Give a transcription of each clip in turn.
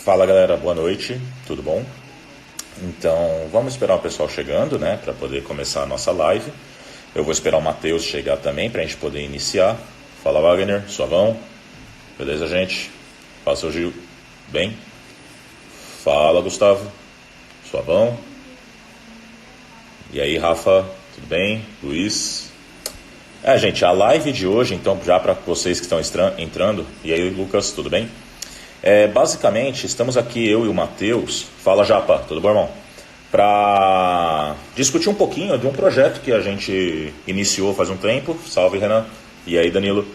Fala galera, boa noite, tudo bom? Então vamos esperar o pessoal chegando, né, para poder começar a nossa live. Eu vou esperar o Matheus chegar também para a gente poder iniciar. Fala Wagner, suavão, beleza gente? Fala seu Gil, bem? Fala Gustavo, suavão. E aí Rafa, tudo bem? Luiz? Gente, a live de hoje, então, já para vocês que estão entrando, e aí Lucas, tudo bem? Basicamente, estamos aqui, eu e o Matheus. Fala Japa, tudo bom, irmão? Para discutir um pouquinho de um projeto que a gente iniciou faz um tempo. Salve Renan, e aí Danilo.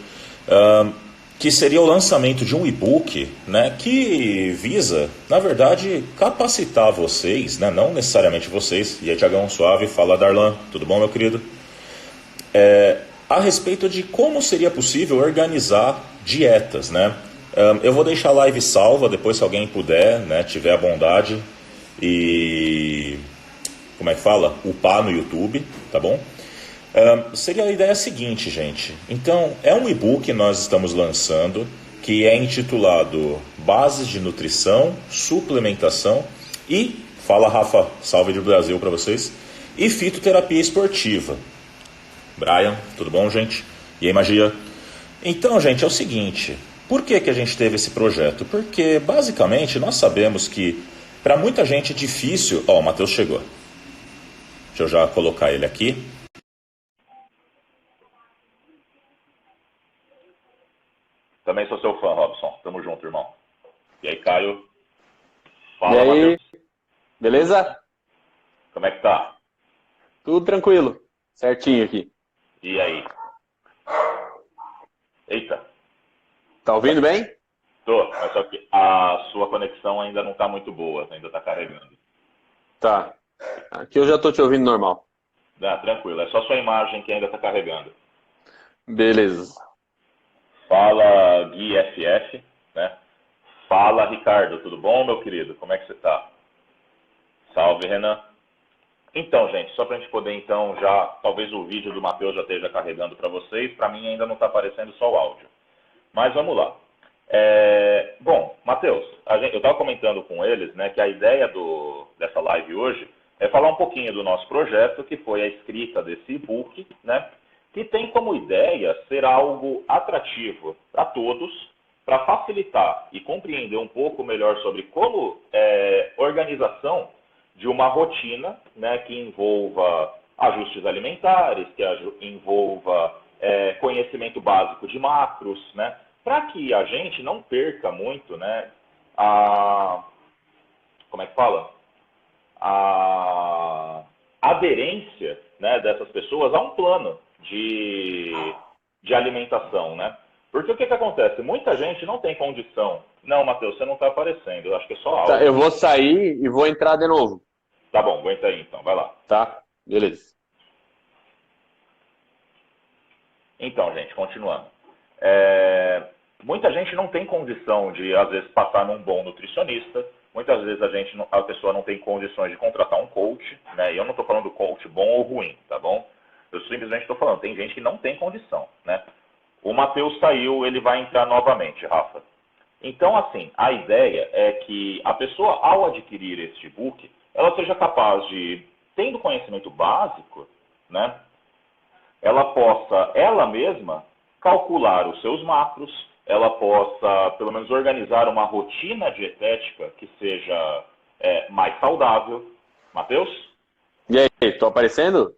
Que seria o lançamento de um e-book, né, que visa, na verdade, capacitar vocês, né, não necessariamente vocês. E aí Tiagão, suave, fala Darlan, tudo bom meu querido? A respeito de como seria possível organizar dietas, né? Eu vou deixar a live salva, depois se alguém puder, né, tiver a bondade e, como é que fala? Upar no YouTube, tá bom? Seria a ideia seguinte, gente. Então, é um e-book que nós estamos lançando, que é intitulado Bases de Nutrição, Suplementação e, fala Rafa, salve do Brasil para vocês, e Fitoterapia Esportiva. Brian, tudo bom, gente? E aí, Magia? Então, gente, é o seguinte, por que a gente teve esse projeto? Porque, basicamente, nós sabemos que, para muita gente é difícil... Ó, o Matheus chegou. Deixa eu já colocar ele aqui. Também sou seu fã, Robson. Tamo junto, irmão. E aí, Caio? Fala, e aí, Matheus. beleza? Como é que tá? Tudo tranquilo, certinho aqui. E aí? Eita. Tá ouvindo bem? Tô, mas só que a sua conexão ainda não tá muito boa, ainda tá carregando. Tá. Aqui eu já tô te ouvindo normal. Tranquilo, é só sua imagem que ainda tá carregando. Beleza. Fala Gui FF, né? Fala Ricardo, tudo bom, meu querido? Como é que você tá? Salve, Renan. Então, gente, só pra gente poder, então, já, talvez o vídeo do Matheus já esteja carregando para vocês, para mim ainda não tá aparecendo só o áudio. Mas vamos lá. Bom, Matheus, eu estava comentando com eles, né, que a ideia dessa live hoje é falar um pouquinho do nosso projeto, que foi a escrita desse e-book, né, que tem como ideia ser algo atrativo para todos, para facilitar e compreender um pouco melhor sobre como organização de uma rotina, né, que envolva ajustes alimentares, que envolva conhecimento básico de macros, né, para que a gente não perca muito, né, como é que fala? A aderência, né, dessas pessoas a um plano de alimentação, né? Porque o que acontece? Muita gente não tem condição. Não, Matheus, você não está aparecendo. Eu acho que é só áudio. Tá, eu vou sair e vou entrar de novo. Tá bom, aguenta aí então, vai lá. Tá, beleza. Então, gente, continuando. Muita gente não tem condição de, às vezes, passar num bom nutricionista. Muitas vezes a pessoa não tem condições de contratar um coach, né? E eu não estou falando coach bom ou ruim, tá bom? Eu simplesmente estou falando, tem gente que não tem condição, né? O Matheus saiu, ele vai entrar novamente, Rafa. Então, assim, a ideia é que a pessoa, ao adquirir este e-book, ela seja capaz de, tendo conhecimento básico, né, ela possa, ela mesma, calcular os seus macros, ela possa, pelo menos, organizar uma rotina dietética que seja mais saudável. Matheus? E aí, tô aparecendo?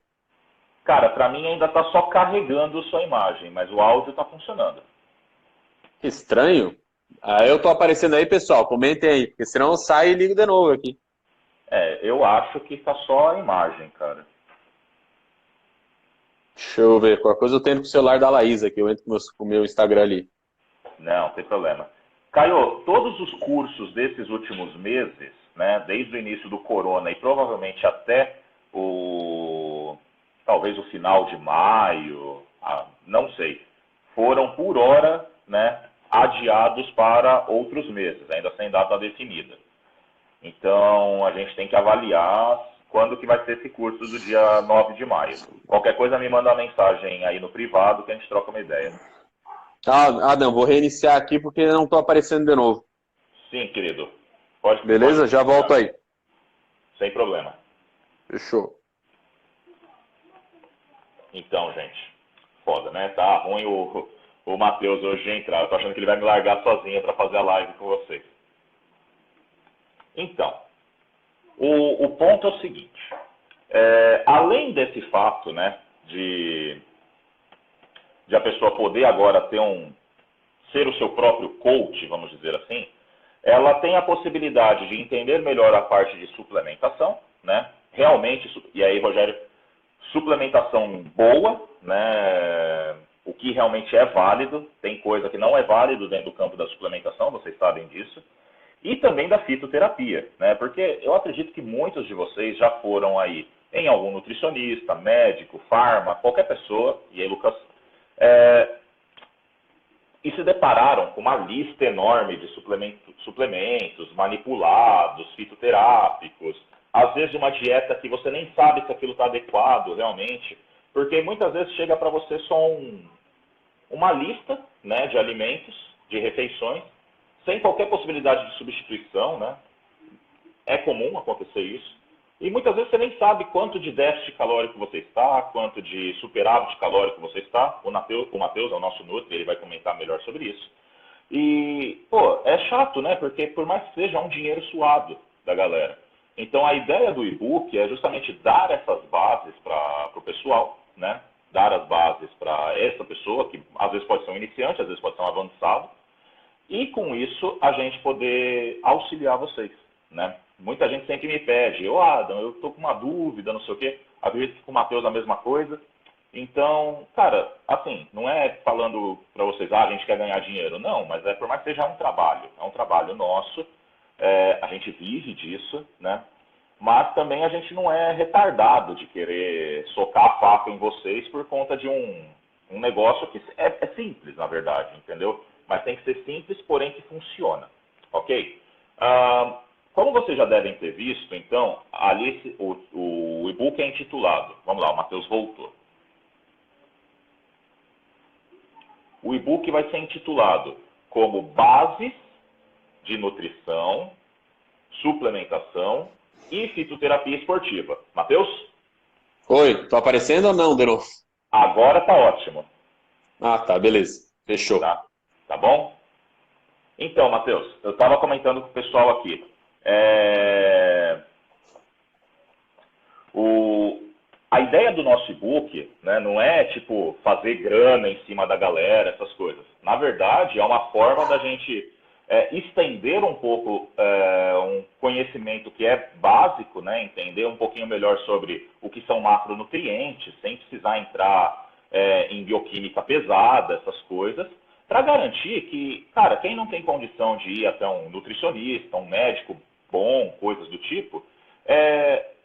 Cara, pra mim ainda tá só carregando sua imagem, mas o áudio tá funcionando. Estranho. Eu tô aparecendo aí, pessoal. Comentem aí, porque senão eu saio e ligo de novo aqui. Eu acho que tá só a imagem, cara. Deixa eu ver. Qualquer coisa eu tenho com o celular da Laís aqui. Eu entro com o meu Instagram ali. Não tem problema. Caio, todos os cursos desses últimos meses, né, desde o início do corona e provavelmente até talvez o final de maio, não sei, foram por hora, né, adiados para outros meses, ainda sem data definida. Então, a gente tem que avaliar quando que vai ser esse curso do dia 9 de maio. Qualquer coisa me manda uma mensagem aí no privado que a gente troca uma ideia. Não, vou reiniciar aqui porque não tô aparecendo de novo. Sim, querido. Beleza? Já volto aí. Sem problema. Fechou. Então, gente, foda, né? Tá ruim o Matheus hoje entrar. Eu tô achando que ele vai me largar sozinho para fazer a live com vocês. Então, o ponto é o seguinte. Além desse fato, né, de a pessoa poder agora ser o seu próprio coach, vamos dizer assim, ela tem a possibilidade de entender melhor a parte de suplementação, né? Realmente, e aí, Rogério, suplementação boa, né? O que realmente é válido, tem coisa que não é válido dentro do campo da suplementação, vocês sabem disso. E também da fitoterapia, né? Porque eu acredito que muitos de vocês já foram aí em algum nutricionista, médico, farma, qualquer pessoa, e aí, Lucas, e se depararam com uma lista enorme de suplementos manipulados, fitoterápicos, às vezes uma dieta que você nem sabe se aquilo está adequado realmente, porque muitas vezes chega para você só uma lista, né, de alimentos, de refeições, sem qualquer possibilidade de substituição, né? É comum acontecer isso. E muitas vezes você nem sabe quanto de déficit calórico você está, quanto de superávit calórico você está. O Matheus é o nosso Nutri, ele vai comentar melhor sobre isso. E, pô, é chato, né? Porque por mais que seja um dinheiro suado da galera. Então a ideia do e-book é justamente dar essas bases para o pessoal, né? Dar as bases para essa pessoa, que às vezes pode ser um iniciante, às vezes pode ser um avançado. E com isso a gente poder auxiliar vocês, né? Muita gente sempre me pede, Adam, eu tô com uma dúvida, não sei o quê. Acredito que com o Matheus a mesma coisa. Então, cara, assim, não é falando para vocês, a gente quer ganhar dinheiro. Não, mas por mais que seja um trabalho. É um trabalho nosso, a gente vive disso, né? Mas também a gente não é retardado de querer socar a faca em vocês por conta de um negócio que é simples, na verdade, entendeu? Mas tem que ser simples, porém que funciona, ok? Como vocês já devem ter visto, então, ali o e-book é intitulado, vamos lá, o Matheus voltou. O e-book vai ser intitulado como Bases de Nutrição, Suplementação e Fitoterapia Esportiva. Matheus? Oi, tô aparecendo ou não, Deron? Agora tá ótimo. Ah, tá, beleza. Fechou. Tá bom? Então, Matheus, eu estava comentando com o pessoal aqui. A ideia do nosso e-book, né, não é tipo fazer grana em cima da galera, essas coisas. Na verdade, é uma forma da gente estender um pouco um conhecimento que é básico, né, entender um pouquinho melhor sobre o que são macronutrientes, sem precisar entrar em bioquímica pesada, essas coisas, para garantir que, cara, quem não tem condição de ir até um nutricionista, um médico bom, coisas do tipo,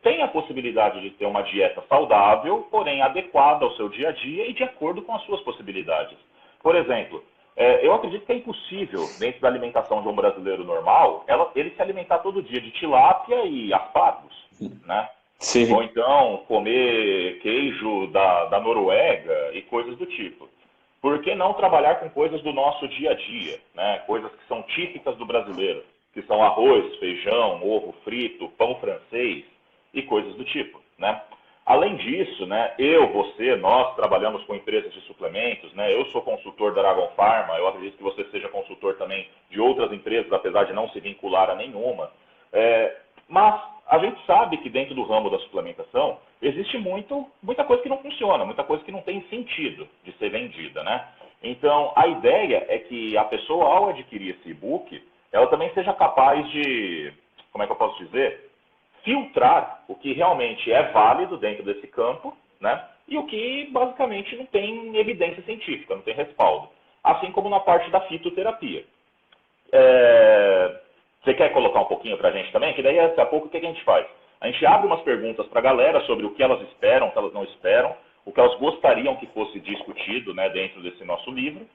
tem a possibilidade de ter uma dieta saudável, porém adequada ao seu dia a dia e de acordo com as suas possibilidades. Por exemplo, eu acredito que é impossível, dentro da alimentação de um brasileiro normal, ele se alimentar todo dia de tilápia e aspargos, né? Sim. Ou então comer queijo da Noruega e coisas do tipo. Por que não trabalhar com coisas do nosso dia a dia, né? Coisas que são típicas do brasileiro, que são arroz, feijão, ovo frito, pão francês e coisas do tipo, né? Além disso, né, nós trabalhamos com empresas de suplementos, né? Eu sou consultor da Aragon Pharma, eu acredito que você seja consultor também de outras empresas, apesar de não se vincular a nenhuma. Mas a gente sabe que dentro do ramo da suplementação existe muita coisa que não funciona, muita coisa que não tem sentido de ser vendida, né? Então, a ideia é que a pessoa, ao adquirir esse e-book, ela também seja capaz de, como é que eu posso dizer, filtrar o que realmente é válido dentro desse campo, né? E o que basicamente não tem evidência científica, não tem respaldo. Assim como na parte da fitoterapia. Você quer colocar um pouquinho para a gente também? Que daí, daqui a pouco, o que a gente faz? A gente abre umas perguntas para a galera sobre o que elas esperam, o que elas não esperam, o que elas gostariam que fosse discutido, né, dentro desse nosso livro.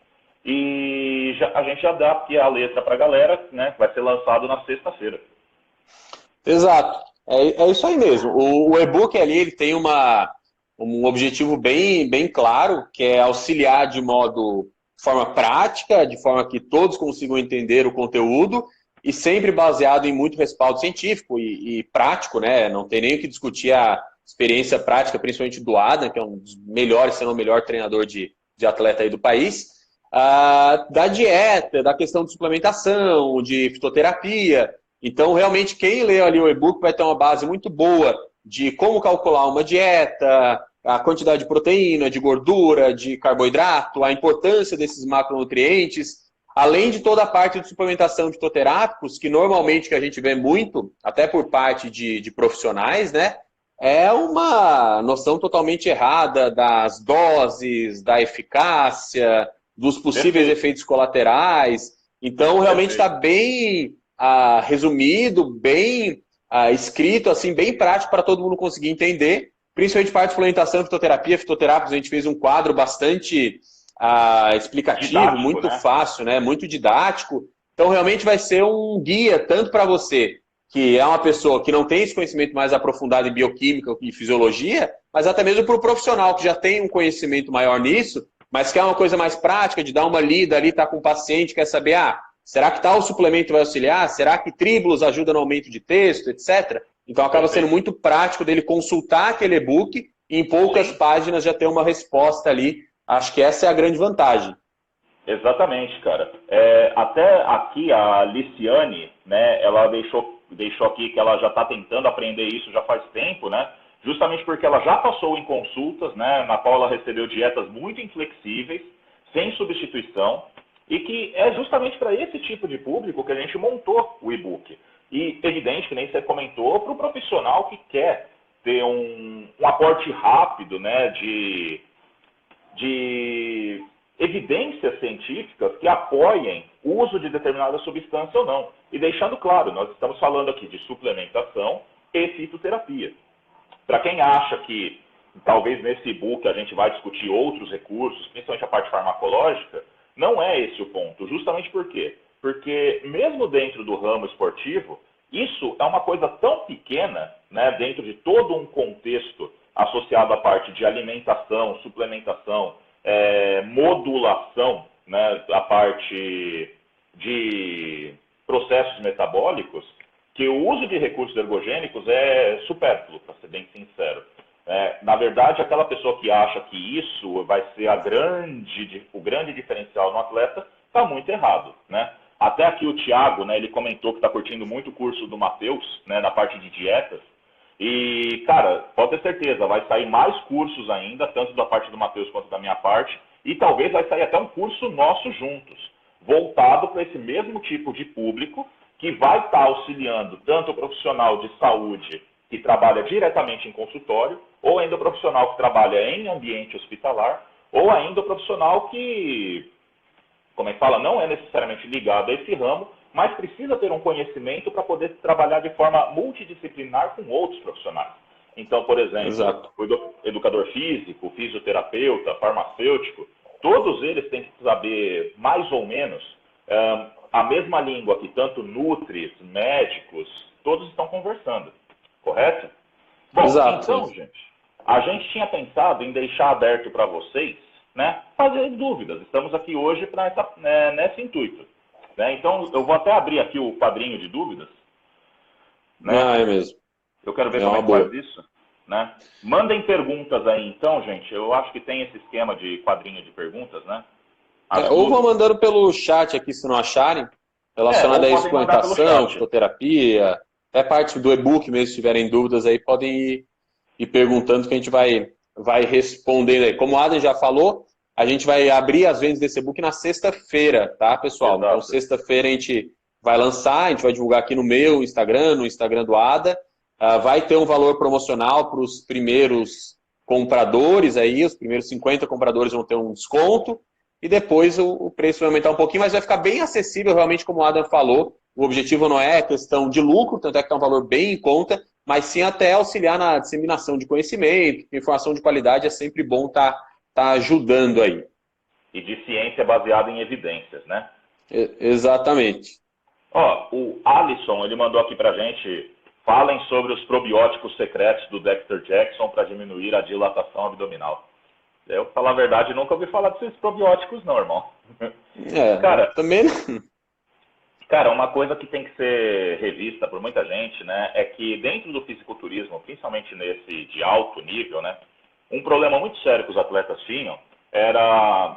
E a gente já dá aqui a letra para a galera, né, que vai ser lançado na sexta-feira. Exato. É isso aí mesmo. O e-book ali ele tem um objetivo bem claro, que é auxiliar de forma prática, de forma que todos consigam entender o conteúdo e sempre baseado em muito respaldo científico e prático, né? Não tem nem o que discutir a experiência prática, principalmente do Adam, que é um dos melhores, se não o melhor treinador de atleta aí do país, da dieta, da questão de suplementação, de fitoterapia. Então, realmente, quem lê ali o e-book vai ter uma base muito boa de como calcular uma dieta, a quantidade de proteína, de gordura, de carboidrato, a importância desses macronutrientes, além de toda a parte de suplementação de fitoterápicos, que normalmente que a gente vê muito, até por parte de profissionais, né? É uma noção totalmente errada das doses, da eficácia, dos possíveis efeitos colaterais. Então, realmente está bem resumido, bem escrito, assim, bem prático para todo mundo conseguir entender, principalmente parte de suplementação e fitoterapia. Fitoterápicos, a gente fez um quadro bastante explicativo, didático, muito fácil, né? Muito didático. Então, realmente vai ser um guia tanto para você, que é uma pessoa que não tem esse conhecimento mais aprofundado em bioquímica e fisiologia, mas até mesmo para o profissional que já tem um conhecimento maior nisso, mas quer uma coisa mais prática, de dar uma lida ali, tá com o paciente, quer saber, será que tal suplemento vai auxiliar? Será que tribulus ajuda no aumento de texto, etc.? Então acaba sendo muito prático dele consultar aquele e-book e em poucas páginas já ter uma resposta ali. Acho que essa é a grande vantagem. Exatamente, cara. Até aqui a Liciane, né, ela deixou aqui que ela já está tentando aprender isso já faz tempo, né? Justamente porque ela já passou em consultas, né, na qual ela recebeu dietas muito inflexíveis, sem substituição, e que é justamente para esse tipo de público que a gente montou o e-book. E evidente, que nem você comentou, para o profissional que quer ter um aporte rápido, né, de evidências científicas que apoiem o uso de determinada substância ou não. E deixando claro, nós estamos falando aqui de suplementação e fitoterapia. Para quem acha que talvez nesse e-book a gente vai discutir outros recursos, principalmente a parte farmacológica, não é esse o ponto. Justamente por quê? Porque mesmo dentro do ramo esportivo, isso é uma coisa tão pequena, né, dentro de todo um contexto associado à parte de alimentação, suplementação, modulação, né, a parte de processos metabólicos, que o uso de recursos ergogênicos é supérfluo, para ser bem sincero. Na verdade, aquela pessoa que acha que isso vai ser o grande diferencial no atleta, está muito errado, né? Até aqui o Thiago, né, ele comentou que está curtindo muito o curso do Matheus, né, na parte de dietas. E, cara, pode ter certeza, vai sair mais cursos ainda, tanto da parte do Matheus quanto da minha parte, e talvez vai sair até um curso nosso juntos, voltado para esse mesmo tipo de público, que vai estar auxiliando tanto o profissional de saúde que trabalha diretamente em consultório, ou ainda o profissional que trabalha em ambiente hospitalar, ou ainda o profissional que, como é que fala, não é necessariamente ligado a esse ramo, mas precisa ter um conhecimento para poder trabalhar de forma multidisciplinar com outros profissionais. Então, por exemplo, exato, o educador físico, o fisioterapeuta, farmacêutico, todos eles têm que saber mais ou menos a mesma língua que tanto nutris, médicos, todos estão conversando, correto? Bom, exato, então, gente, a gente tinha pensado em deixar aberto para vocês, né, fazer dúvidas. Estamos aqui hoje para nesse intuito. Né? Então, eu vou até abrir aqui o quadrinho de dúvidas. Né? É mesmo. Eu quero ver como é que faz isso. Né? Mandem perguntas aí, então, gente. Eu acho que tem esse esquema de quadrinho de perguntas, né? Ou vão mandando pelo chat aqui, se não acharem. Relacionado a suplementação, fitoterapia, até parte do e-book mesmo, se tiverem dúvidas aí, podem ir perguntando que a gente vai respondendo aí. Como o Adam já falou, a gente vai abrir as vendas desse e-book na sexta-feira, tá, pessoal? Exato. Então, sexta-feira a gente vai lançar, a gente vai divulgar aqui no meu Instagram, no Instagram do Ada. Vai ter um valor promocional para os primeiros compradores aí, os primeiros 50 compradores vão ter um desconto, e depois o preço vai aumentar um pouquinho, mas vai ficar bem acessível, realmente, como o Adam falou. O objetivo não é questão de lucro, tanto é que é um valor bem em conta, mas sim até auxiliar na disseminação de conhecimento, informação de qualidade é sempre bom tá ajudando aí. E de ciência baseada em evidências, né? Exatamente. Ó, o Alisson, ele mandou aqui pra gente, falem sobre os probióticos secretos do Dexter Jackson para diminuir a dilatação abdominal. Eu, pra falar a verdade, nunca ouvi falar desses probióticos não, irmão. Cara, também não. Cara, uma coisa que tem que ser revista por muita gente, né, é que dentro do fisiculturismo, principalmente nesse de alto nível, né, um problema muito sério que os atletas tinham era,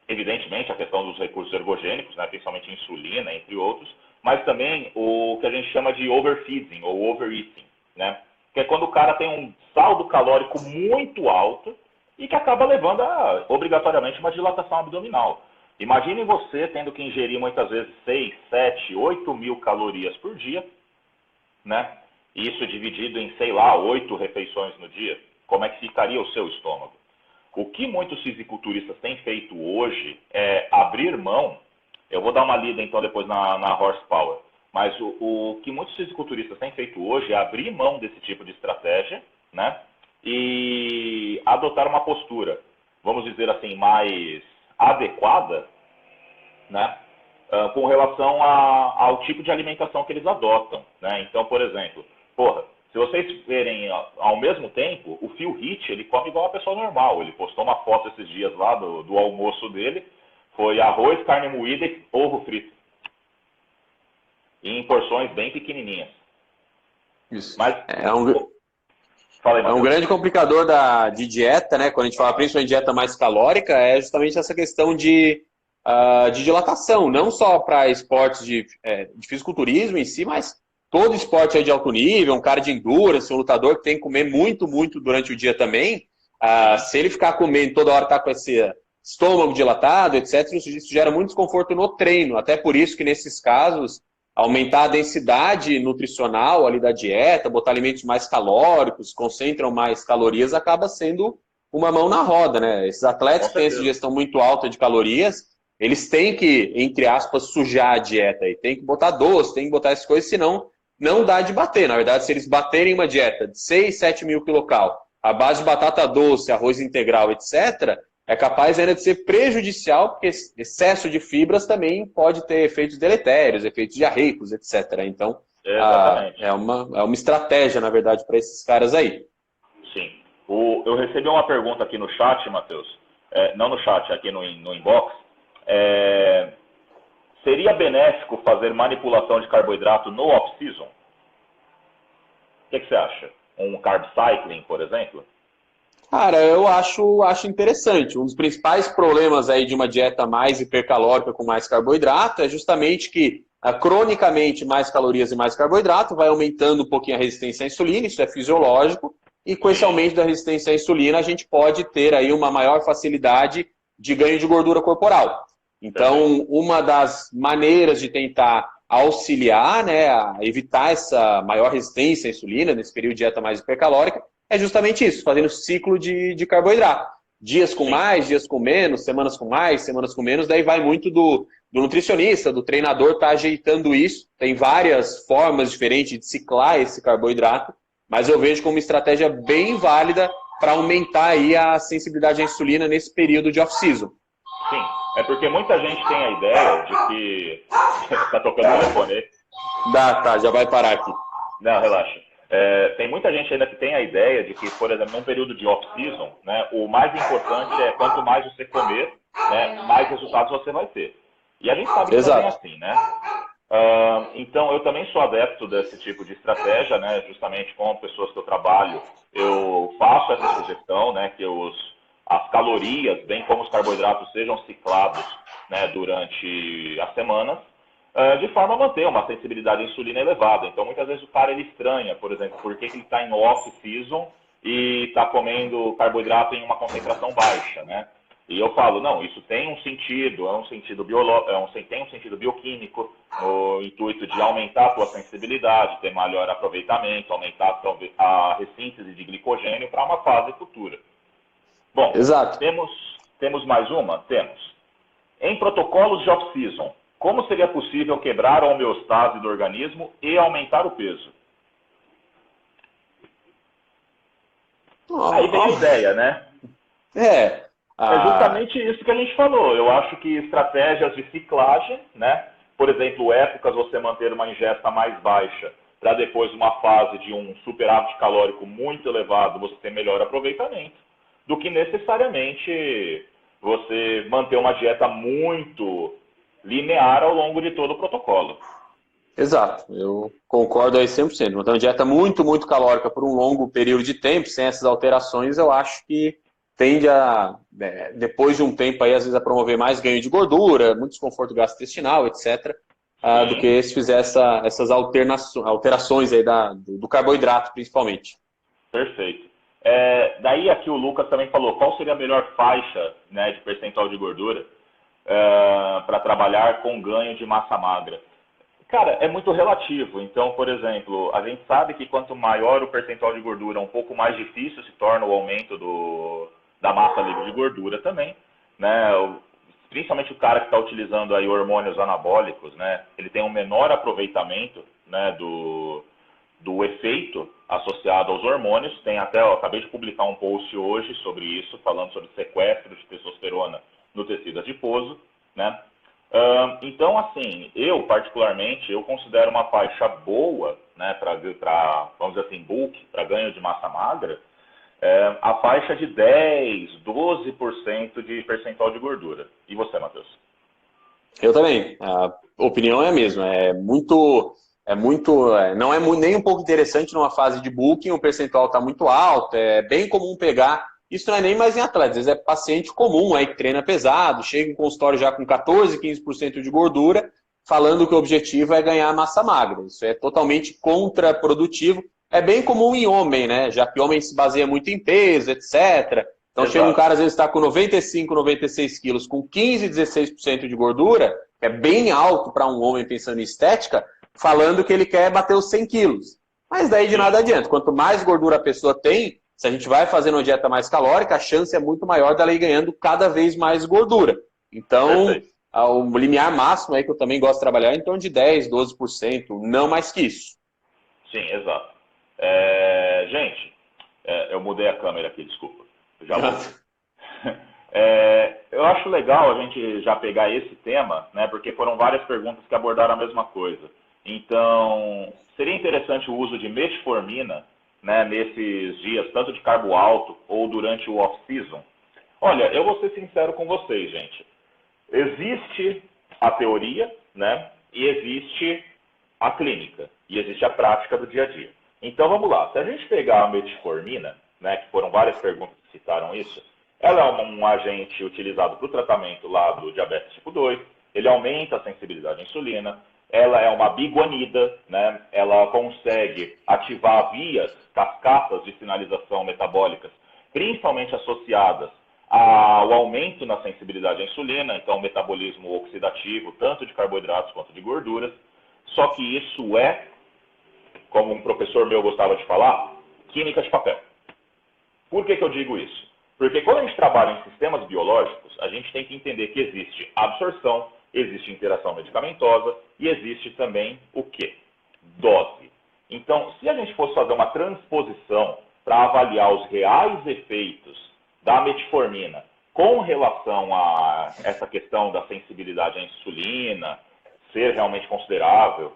evidentemente, a questão dos recursos ergogênicos, né, principalmente insulina, entre outros, mas também o que a gente chama de overfeeding ou overeating, né, que é quando o cara tem um saldo calórico muito alto e que acaba levando a, obrigatoriamente, uma dilatação abdominal. Imagine você tendo que ingerir muitas vezes 6, 7, 8 mil calorias por dia, né? Isso dividido em, sei lá, 8 refeições no dia. Como é que ficaria o seu estômago? O que muitos fisiculturistas têm feito hoje é abrir mão. Eu vou dar uma lida então depois na Horsepower. Mas o que muitos fisiculturistas têm feito hoje é abrir mão desse tipo de estratégia, né? E adotar uma postura, vamos dizer assim, mais adequada, né, com relação ao tipo de alimentação que eles adotam, né? Então, por exemplo, se vocês verem ao mesmo tempo, o Phil Heath, ele come igual uma pessoa normal. Ele postou uma foto esses dias lá do almoço dele, foi arroz, carne moída e ovo frito. Em porções bem pequenininhas. Isso. Mas, fala aí, um grande complicador de dieta, né? Quando a gente fala principalmente de dieta mais calórica, é justamente essa questão de dilatação, não só para esportes de fisiculturismo em si, mas todo esporte aí de alto nível, um cara de endurance, um lutador que tem que comer muito, muito durante o dia também, se ele ficar comendo toda hora, tá com esse estômago dilatado, etc., isso gera muito desconforto no treino. Até por isso que nesses casos, aumentar a densidade nutricional ali da dieta, botar alimentos mais calóricos, concentram mais calorias, acaba sendo uma mão na roda, né? Esses atletas que têm essa ingestão muito alta de calorias, eles têm que, entre aspas, sujar a dieta aí. Tem que botar doce, tem que botar essas coisas, senão não dá de bater. Na verdade, se eles baterem uma dieta de 6, 7 mil quilocal, a base de batata doce, arroz integral, etc., é capaz ainda de ser prejudicial, porque excesso de fibras também pode ter efeitos deletérios, efeitos diarreicos, etc. Então, é uma estratégia, na verdade, para esses caras aí. Sim. Eu recebi uma pergunta aqui no chat, Matheus. Não no chat, aqui no inbox. Seria benéfico fazer manipulação de carboidrato no off-season? O que você acha? Um carb cycling, por exemplo? Cara, eu acho interessante. Um dos principais problemas aí de uma dieta mais hipercalórica com mais carboidrato é justamente que cronicamente mais calorias e mais carboidrato vai aumentando um pouquinho a resistência à insulina, isso é fisiológico, e com esse aumento da resistência à insulina a gente pode ter aí uma maior facilidade de ganho de gordura corporal. Então, uma das maneiras de tentar auxiliar, né, a evitar essa maior resistência à insulina nesse período de dieta mais hipercalórica é justamente isso, fazendo ciclo de carboidrato. Dias com mais, dias com menos, semanas com mais, semanas com menos, daí vai muito do nutricionista, do treinador tá ajeitando isso. Tem várias formas diferentes de ciclar esse carboidrato, mas eu vejo como uma estratégia bem válida para aumentar aí a sensibilidade à insulina nesse período de off-season. Sim, é porque muita gente tem a ideia de que... Tá tocando o telefone aí? Tá, já vai parar aqui. Não, relaxa. Tem muita gente ainda que tem a ideia de que, por exemplo, num período de off-season, né, o mais importante é quanto mais você comer, né, mais resultados você vai ter. E a gente sabe que não é assim, né? Então, eu também sou adepto desse tipo de estratégia, né, justamente com pessoas que eu trabalho. Eu faço essa sugestão, né, que as calorias, bem como os carboidratos, sejam ciclados, né, durante as semanas, de forma a manter uma sensibilidade à insulina elevada. Então, muitas vezes o cara ele estranha, por exemplo, por que ele está em off-season e está comendo carboidrato em uma concentração baixa, né? E eu falo, não, isso tem um sentido, é um sentido tem um sentido bioquímico, no intuito de aumentar a tua sensibilidade, ter maior aproveitamento, aumentar a ressíntese de glicogênio para uma fase futura. Bom, temos mais uma? Temos. Em protocolos de off-season, como seria possível quebrar a homeostase do organismo e aumentar o peso? Aí vem a ideia, né? É justamente isso que a gente falou. Eu acho que estratégias de ciclagem, né? Por exemplo, épocas você manter uma ingesta mais baixa para depois uma fase de um superávit calórico muito elevado você ter melhor aproveitamento, do que necessariamente você manter uma dieta muito linear ao longo de todo o protocolo. Exato, eu concordo aí 100%. Então, uma dieta muito, muito calórica por um longo período de tempo, sem essas alterações, eu acho que tende a, depois de um tempo aí, às vezes, a promover mais ganho de gordura, muito desconforto gastrointestinal, etc., do que se fizer essas alterações aí do carboidrato, principalmente. Perfeito. Daí aqui o Lucas também falou, qual seria a melhor faixa, né, de percentual de gordura para trabalhar com ganho de massa magra? Cara, é muito relativo. Então, por exemplo, a gente sabe que quanto maior o percentual de gordura, um pouco mais difícil se torna o aumento da massa livre de gordura também, né? Principalmente o cara que está utilizando aí hormônios anabólicos, né? Ele tem um menor aproveitamento, né, do efeito associado aos hormônios. Tem até, acabei de publicar um post hoje sobre isso, falando sobre sequestro de testosterona no tecido adiposo, né? Então, assim, eu particularmente, eu considero uma faixa boa, né, para, vamos dizer assim, bulk, para ganho de massa magra, a faixa de 10, 12% de percentual de gordura. E você, Matheus? Eu também. A opinião é a mesma. Não é nem um pouco interessante numa fase de booking, o percentual está muito alto, é bem comum pegar. Isso não é nem mais em atleta, às vezes é paciente comum aí que treina pesado, chega em consultório já com 14, 15% de gordura, falando que o objetivo é ganhar massa magra. Isso é totalmente contraprodutivo. É bem comum em homem, né? Já que homem se baseia muito em peso, etc. Então chega um cara, às vezes está com 95, 96 quilos, com 15, 16% de gordura, que é bem alto para um homem pensando em estética, falando que ele quer bater os 100 quilos. Mas daí de nada adianta. Quanto mais gordura a pessoa tem, se a gente vai fazendo uma dieta mais calórica, a chance é muito maior dela ir ganhando cada vez mais gordura. Então, o limiar máximo aí que eu também gosto de trabalhar é em torno de 10, 12%, não mais que isso. Sim, exato. Gente, eu mudei a câmera aqui, desculpa. Já vou. Eu acho legal a gente já pegar esse tema, né, porque foram várias perguntas que abordaram a mesma coisa. Então, seria interessante o uso de metformina, né, nesses dias, tanto de carbo alto ou durante o off-season? Olha, eu vou ser sincero com vocês, gente. Existe a teoria, né, e existe a clínica, e existe a prática do dia a dia. Então, vamos lá. Se a gente pegar a metformina, né, que foram várias perguntas que citaram isso, ela é um agente utilizado para o tratamento lá do diabetes tipo 2, ele aumenta a sensibilidade à insulina, ela é uma biguanida, né? Ela consegue ativar vias, cascatas de sinalização metabólicas, principalmente associadas ao aumento na sensibilidade à insulina, então metabolismo oxidativo, tanto de carboidratos quanto de gorduras. Só que isso é, como um professor meu gostava de falar, química de papel. Por que eu digo isso? Porque quando a gente trabalha em sistemas biológicos, a gente tem que entender que existe absorção, existe interação medicamentosa e existe também o quê? Dose. Então, se a gente fosse fazer uma transposição para avaliar os reais efeitos da metformina com relação a essa questão da sensibilidade à insulina, ser realmente considerável,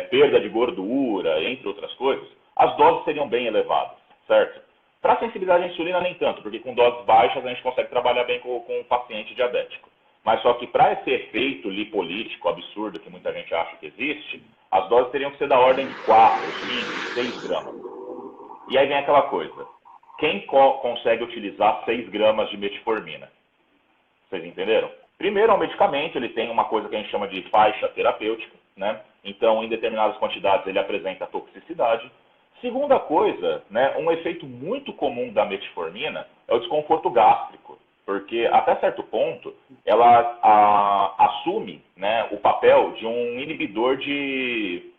perda de gordura, entre outras coisas, as doses seriam bem elevadas, certo? Para a sensibilidade à insulina, nem tanto, porque com doses baixas a gente consegue trabalhar bem com o paciente diabético. Mas só que para esse efeito lipolítico absurdo que muita gente acha que existe, as doses teriam que ser da ordem de 4, 5, 6 gramas. E aí vem aquela coisa. Quem consegue utilizar 6 gramas de metformina? Vocês entenderam? Primeiro, é um medicamento, ele tem uma coisa que a gente chama de faixa terapêutica, né? Então, em determinadas quantidades, ele apresenta toxicidade. Segunda coisa, né, um efeito muito comum da metformina é o desconforto gástrico, porque até certo ponto ela assume, né, o papel de um inibidor de,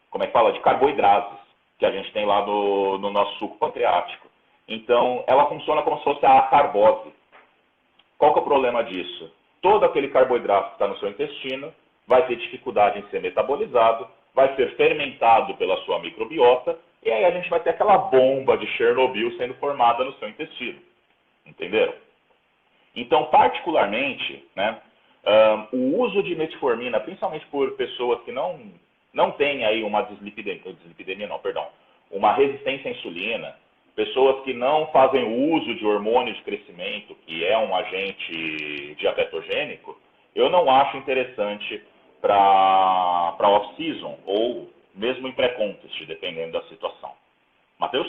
como é que fala, de carboidratos, que a gente tem lá no nosso suco pancreático. Então, ela funciona como se fosse a acarbose. Qual que é o problema disso? Todo aquele carboidrato que está no seu intestino vai ter dificuldade em ser metabolizado, vai ser fermentado pela sua microbiota, e aí a gente vai ter aquela bomba de Chernobyl sendo formada no seu intestino. Entenderam? Então, particularmente, né, o uso de metformina, principalmente por pessoas que não têm aí uma uma resistência à insulina, pessoas que não fazem uso de hormônio de crescimento, que é um agente diabetogênico, eu não acho interessante para off-season ou mesmo em pré-contest, dependendo da situação. Matheus?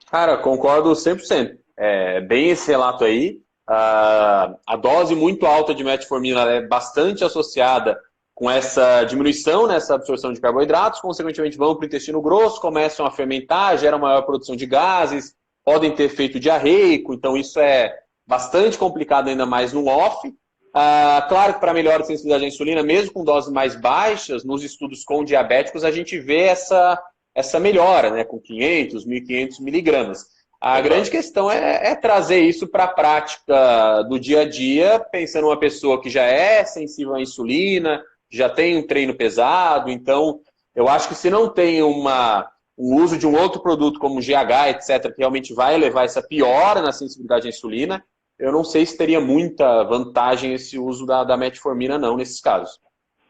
Cara, concordo 100%. É bem esse relato aí. A dose muito alta de metformina é bastante associada com essa diminuição nessa absorção de carboidratos, consequentemente vão para o intestino grosso, começam a fermentar, geram maior produção de gases, podem ter efeito diarreico, então isso é bastante complicado ainda mais no off. Claro que para melhor sensibilidade à insulina, mesmo com doses mais baixas, nos estudos com diabéticos, a gente vê essa melhora, né, com 500, 1.500 miligramas. A grande questão é trazer isso para a prática do dia a dia, pensando uma pessoa que já é sensível à insulina, já tem um treino pesado, então eu acho que se não tem o uso de um outro produto como GH, etc., que realmente vai levar essa piora na sensibilidade à insulina, eu não sei se teria muita vantagem esse uso da metformina não, nesses casos.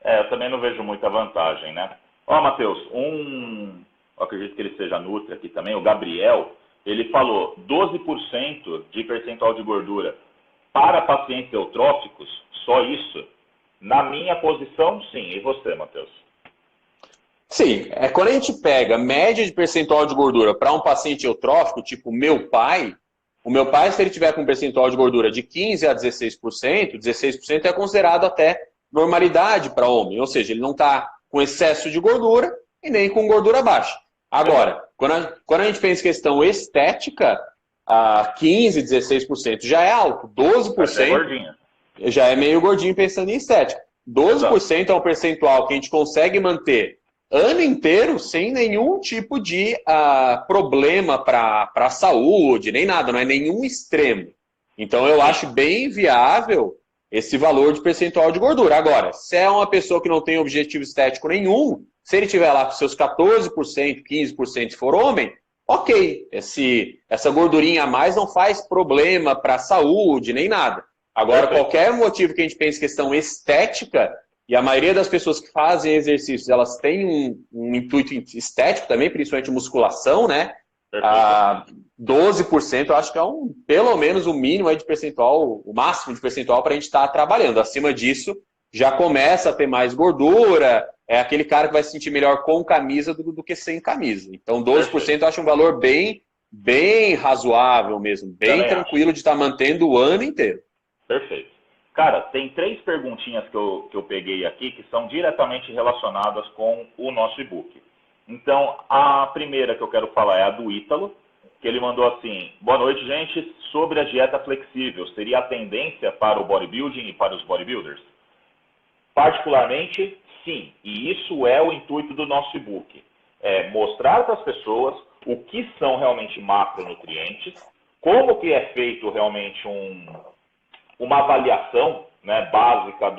Eu também não vejo muita vantagem, né? Ó, Matheus, eu acredito que ele seja Nutri aqui também, o Gabriel, ele falou 12% de percentual de gordura para pacientes eutróficos, só isso? Na minha posição, sim. E você, Matheus? Sim, quando a gente pega média de percentual de gordura para um paciente eutrófico, tipo o meu pai, se ele tiver com um percentual de gordura de 15% a 16%, 16% é considerado até normalidade para homem, ou seja, ele não está com excesso de gordura e nem com gordura baixa. Agora, quando a gente pensa em questão estética, 15%, 16% já é alto, 12% já é meio gordinho pensando em estética. 12% é um percentual que a gente consegue manter ano inteiro sem nenhum tipo de problema para a saúde, nem nada, não é nenhum extremo. Então eu acho bem viável esse valor de percentual de gordura. Agora, se é uma pessoa que não tem objetivo estético nenhum, se ele tiver lá com seus 14%, 15% se for homem, ok, essa gordurinha a mais não faz problema para a saúde, nem nada. Agora, qualquer motivo que a gente pense em questão estética, e a maioria das pessoas que fazem exercícios, elas têm um intuito estético também, principalmente musculação, né? 12% eu acho que é pelo menos o mínimo aí de percentual, o máximo de percentual para a gente estar trabalhando. Acima disso, já começa a ter mais gordura, é aquele cara que vai se sentir melhor com camisa do que sem camisa. Então, 12% eu acho um valor bem razoável mesmo, bem tranquilo de estar mantendo o ano inteiro. Perfeito. Cara, tem 3 perguntinhas que eu peguei aqui que são diretamente relacionadas com o nosso e-book. Então, a primeira que eu quero falar é a do Ítalo, que ele mandou assim: boa noite, gente, sobre a dieta flexível, seria a tendência para o bodybuilding e para os bodybuilders? Particularmente, sim, e isso é o intuito do nosso e-book. É mostrar para as pessoas o que são realmente macronutrientes, como que é feito realmente uma avaliação, né, básica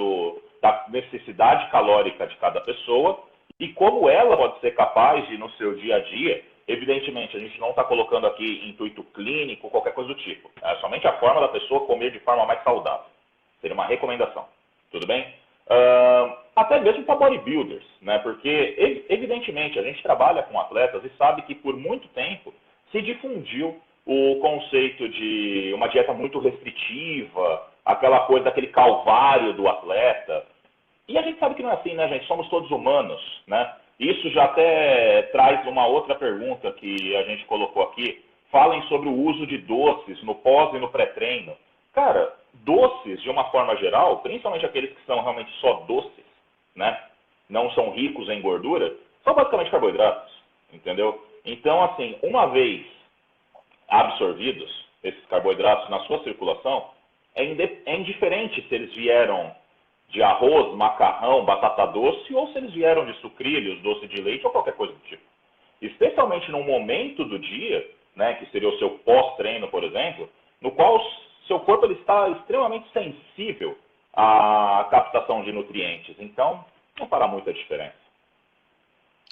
da necessidade calórica de cada pessoa e como ela pode ser capaz de, no seu dia a dia, evidentemente, a gente não está colocando aqui intuito clínico, qualquer coisa do tipo. É somente a forma da pessoa comer de forma mais saudável. Seria uma recomendação. Tudo bem? Até mesmo para bodybuilders, né? Porque, evidentemente, a gente trabalha com atletas e sabe que por muito tempo se difundiu o conceito de uma dieta muito restritiva, aquela coisa, aquele calvário do atleta. E a gente sabe que não é assim, né, gente? Somos todos humanos, né? Isso já até traz uma outra pergunta que a gente colocou aqui. Falem sobre o uso de doces no pós e no pré-treino. Cara, doces, de uma forma geral, principalmente aqueles que são realmente só doces, né? Não são ricos em gordura, são basicamente carboidratos, entendeu? Então, assim, uma vez absorvidos, esses carboidratos na sua circulação, é indiferente se eles vieram de arroz, macarrão, batata doce, ou se eles vieram de sucrilhos, doce de leite ou qualquer coisa do tipo. Especialmente num momento do dia, né, que seria o seu pós-treino, por exemplo, no qual seu corpo ele está extremamente sensível à captação de nutrientes. Então, não fará muita diferença.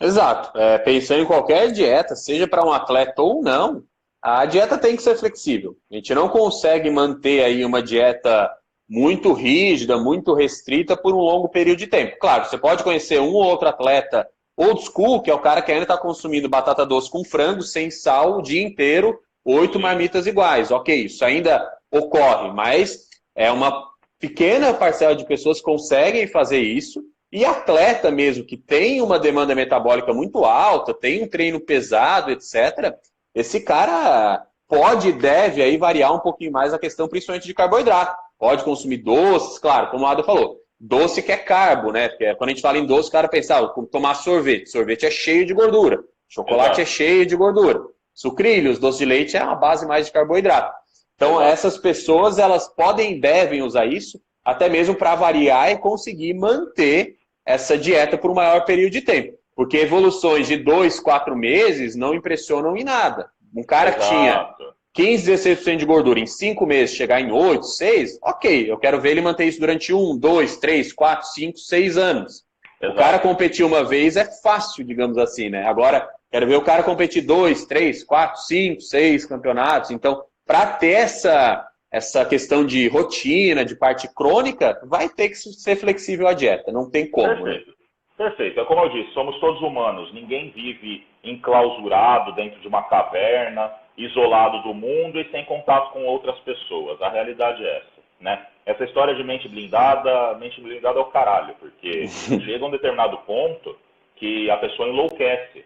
Exato. Pensando em qualquer dieta, seja para um atleta ou não, a dieta tem que ser flexível. A gente não consegue manter aí uma dieta muito rígida, muito restrita por um longo período de tempo. Claro, você pode conhecer um ou outro atleta old school, que é o cara que ainda está consumindo batata doce com frango, sem sal, o dia inteiro, 8 marmitas iguais. Ok, isso ainda ocorre, mas é uma pequena parcela de pessoas conseguem fazer isso, e atleta mesmo, que tem uma demanda metabólica muito alta, tem um treino pesado, etc., esse cara pode e deve aí variar um pouquinho mais a questão, principalmente de carboidrato. Pode consumir doces, claro, como o Ada falou, doce que é carbo, né? Porque quando a gente fala em doce, o cara pensa, tomar sorvete. Sorvete é cheio de gordura. Chocolate é cheio de gordura. Sucrilhos, doce de leite é uma base mais de carboidrato. Então, essas pessoas, elas podem e devem usar isso, até mesmo para variar e conseguir manter essa dieta por um maior período de tempo. Porque evoluções de 2, 4 meses não impressionam em nada. Um cara que tinha 15, 16% de gordura em 5 meses, chegar em 8, 6, ok, eu quero ver ele manter isso durante 1, 2, 3, 4, 5, 6 anos. O cara competir uma vez é fácil, digamos assim, né? Agora, quero ver o cara competir 2, 3, 4, 5, 6 campeonatos. Então, para ter essa questão de rotina, de parte crônica, vai ter que ser flexível a dieta, não tem como. Perfeito. Né? Perfeito. É como eu disse, somos todos humanos. Ninguém vive enclausurado dentro de uma caverna, isolado do mundo e sem contato com outras pessoas. A realidade é essa, né? Essa história de mente blindada é o caralho, porque chega um determinado ponto que a pessoa enlouquece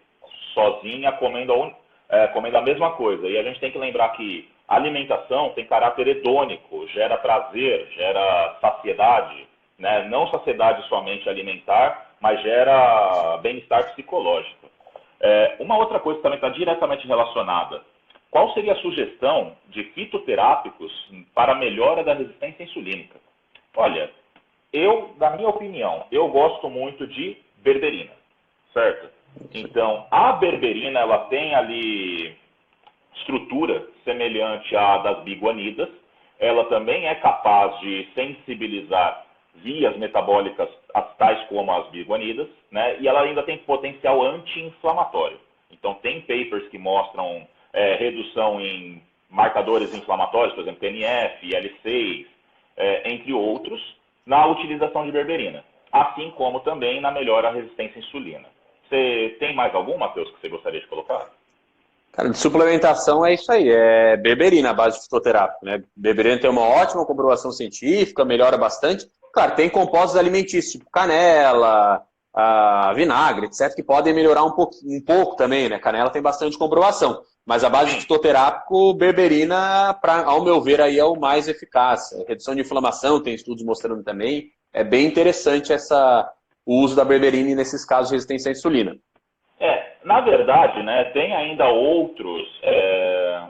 sozinha comendo a mesma coisa. E a gente tem que lembrar que a alimentação tem caráter hedônico, gera prazer, gera saciedade, né? Não saciedade somente alimentar, mas gera bem-estar psicológico. Uma outra coisa que também está diretamente relacionada. Qual seria a sugestão de fitoterápicos para a melhora da resistência insulínica? Olha, na minha opinião, eu gosto muito de berberina, certo? Então, a berberina, ela tem ali estrutura semelhante à das biguanidas. Ela também é capaz de sensibilizar vias metabólicas tais como as biguanidas, né? E ela ainda tem potencial anti-inflamatório. Então, tem papers que mostram redução em marcadores inflamatórios, por exemplo, TNF, IL-6, entre outros, na utilização de berberina. Assim como também na melhora à resistência à insulina. Você tem mais algum, Matheus, que você gostaria de colocar? Cara, de suplementação é isso aí, é berberina, a base de fitoterápico, né? Berberina tem uma ótima comprovação científica, melhora bastante. Claro, tem compostos alimentícios, tipo canela, vinagre, etc., que podem melhorar um pouco também, né? Canela tem bastante comprovação. Mas a base de fitoterápico, berberina, ao meu ver, aí é o mais eficaz. Redução de inflamação, tem estudos mostrando também. É bem interessante o uso da berberina nesses casos de resistência à insulina. Na verdade, né, tem ainda outros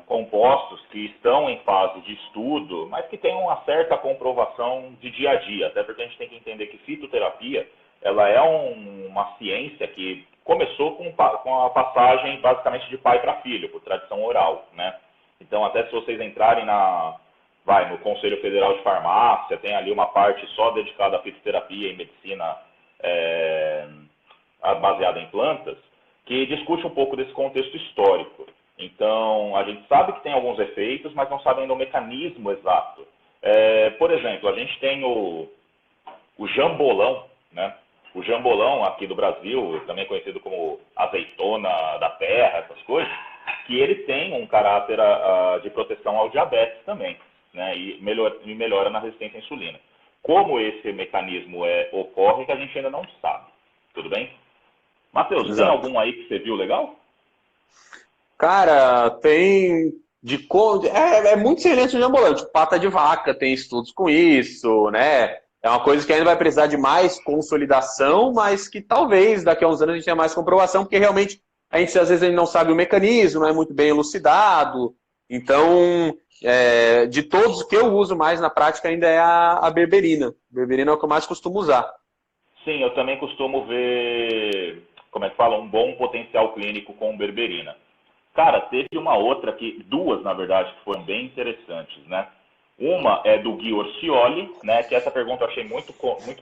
compostos que estão em fase de estudo, mas que têm uma certa comprovação de dia a dia, até porque a gente tem que entender que fitoterapia ela é uma ciência que começou com a passagem basicamente de pai para filho, por tradição oral, né? Então, até se vocês entrarem no Conselho Federal de Farmácia, tem ali uma parte só dedicada à fitoterapia e medicina baseada em plantas, que discute um pouco desse contexto histórico. Então, a gente sabe que tem alguns efeitos, mas não sabe ainda o mecanismo exato. Por exemplo, a gente tem o jambolão, né? O jambolão aqui do Brasil, também conhecido como azeitona da terra, essas coisas, que ele tem um caráter de proteção ao diabetes também, né? E melhora na resistência à insulina. Como esse mecanismo ocorre, que a gente ainda não sabe. Tudo bem? Matheus, tem algum aí que você viu legal? Cara, tem é muito semelhante ao jambolão, tipo pata de vaca, tem estudos com isso, né? É uma coisa que ainda vai precisar de mais consolidação, mas que talvez daqui a uns anos a gente tenha mais comprovação, porque realmente às vezes a gente não sabe o mecanismo, não é muito bem elucidado. Então, de todos que eu uso mais na prática ainda é a berberina. Berberina é o que eu mais costumo usar. Sim, eu também costumo ver, como é que fala, um bom potencial clínico com berberina. Cara, teve duas, na verdade, que foram bem interessantes, né? Uma é do Gui Orcioli, né, que essa pergunta eu achei muito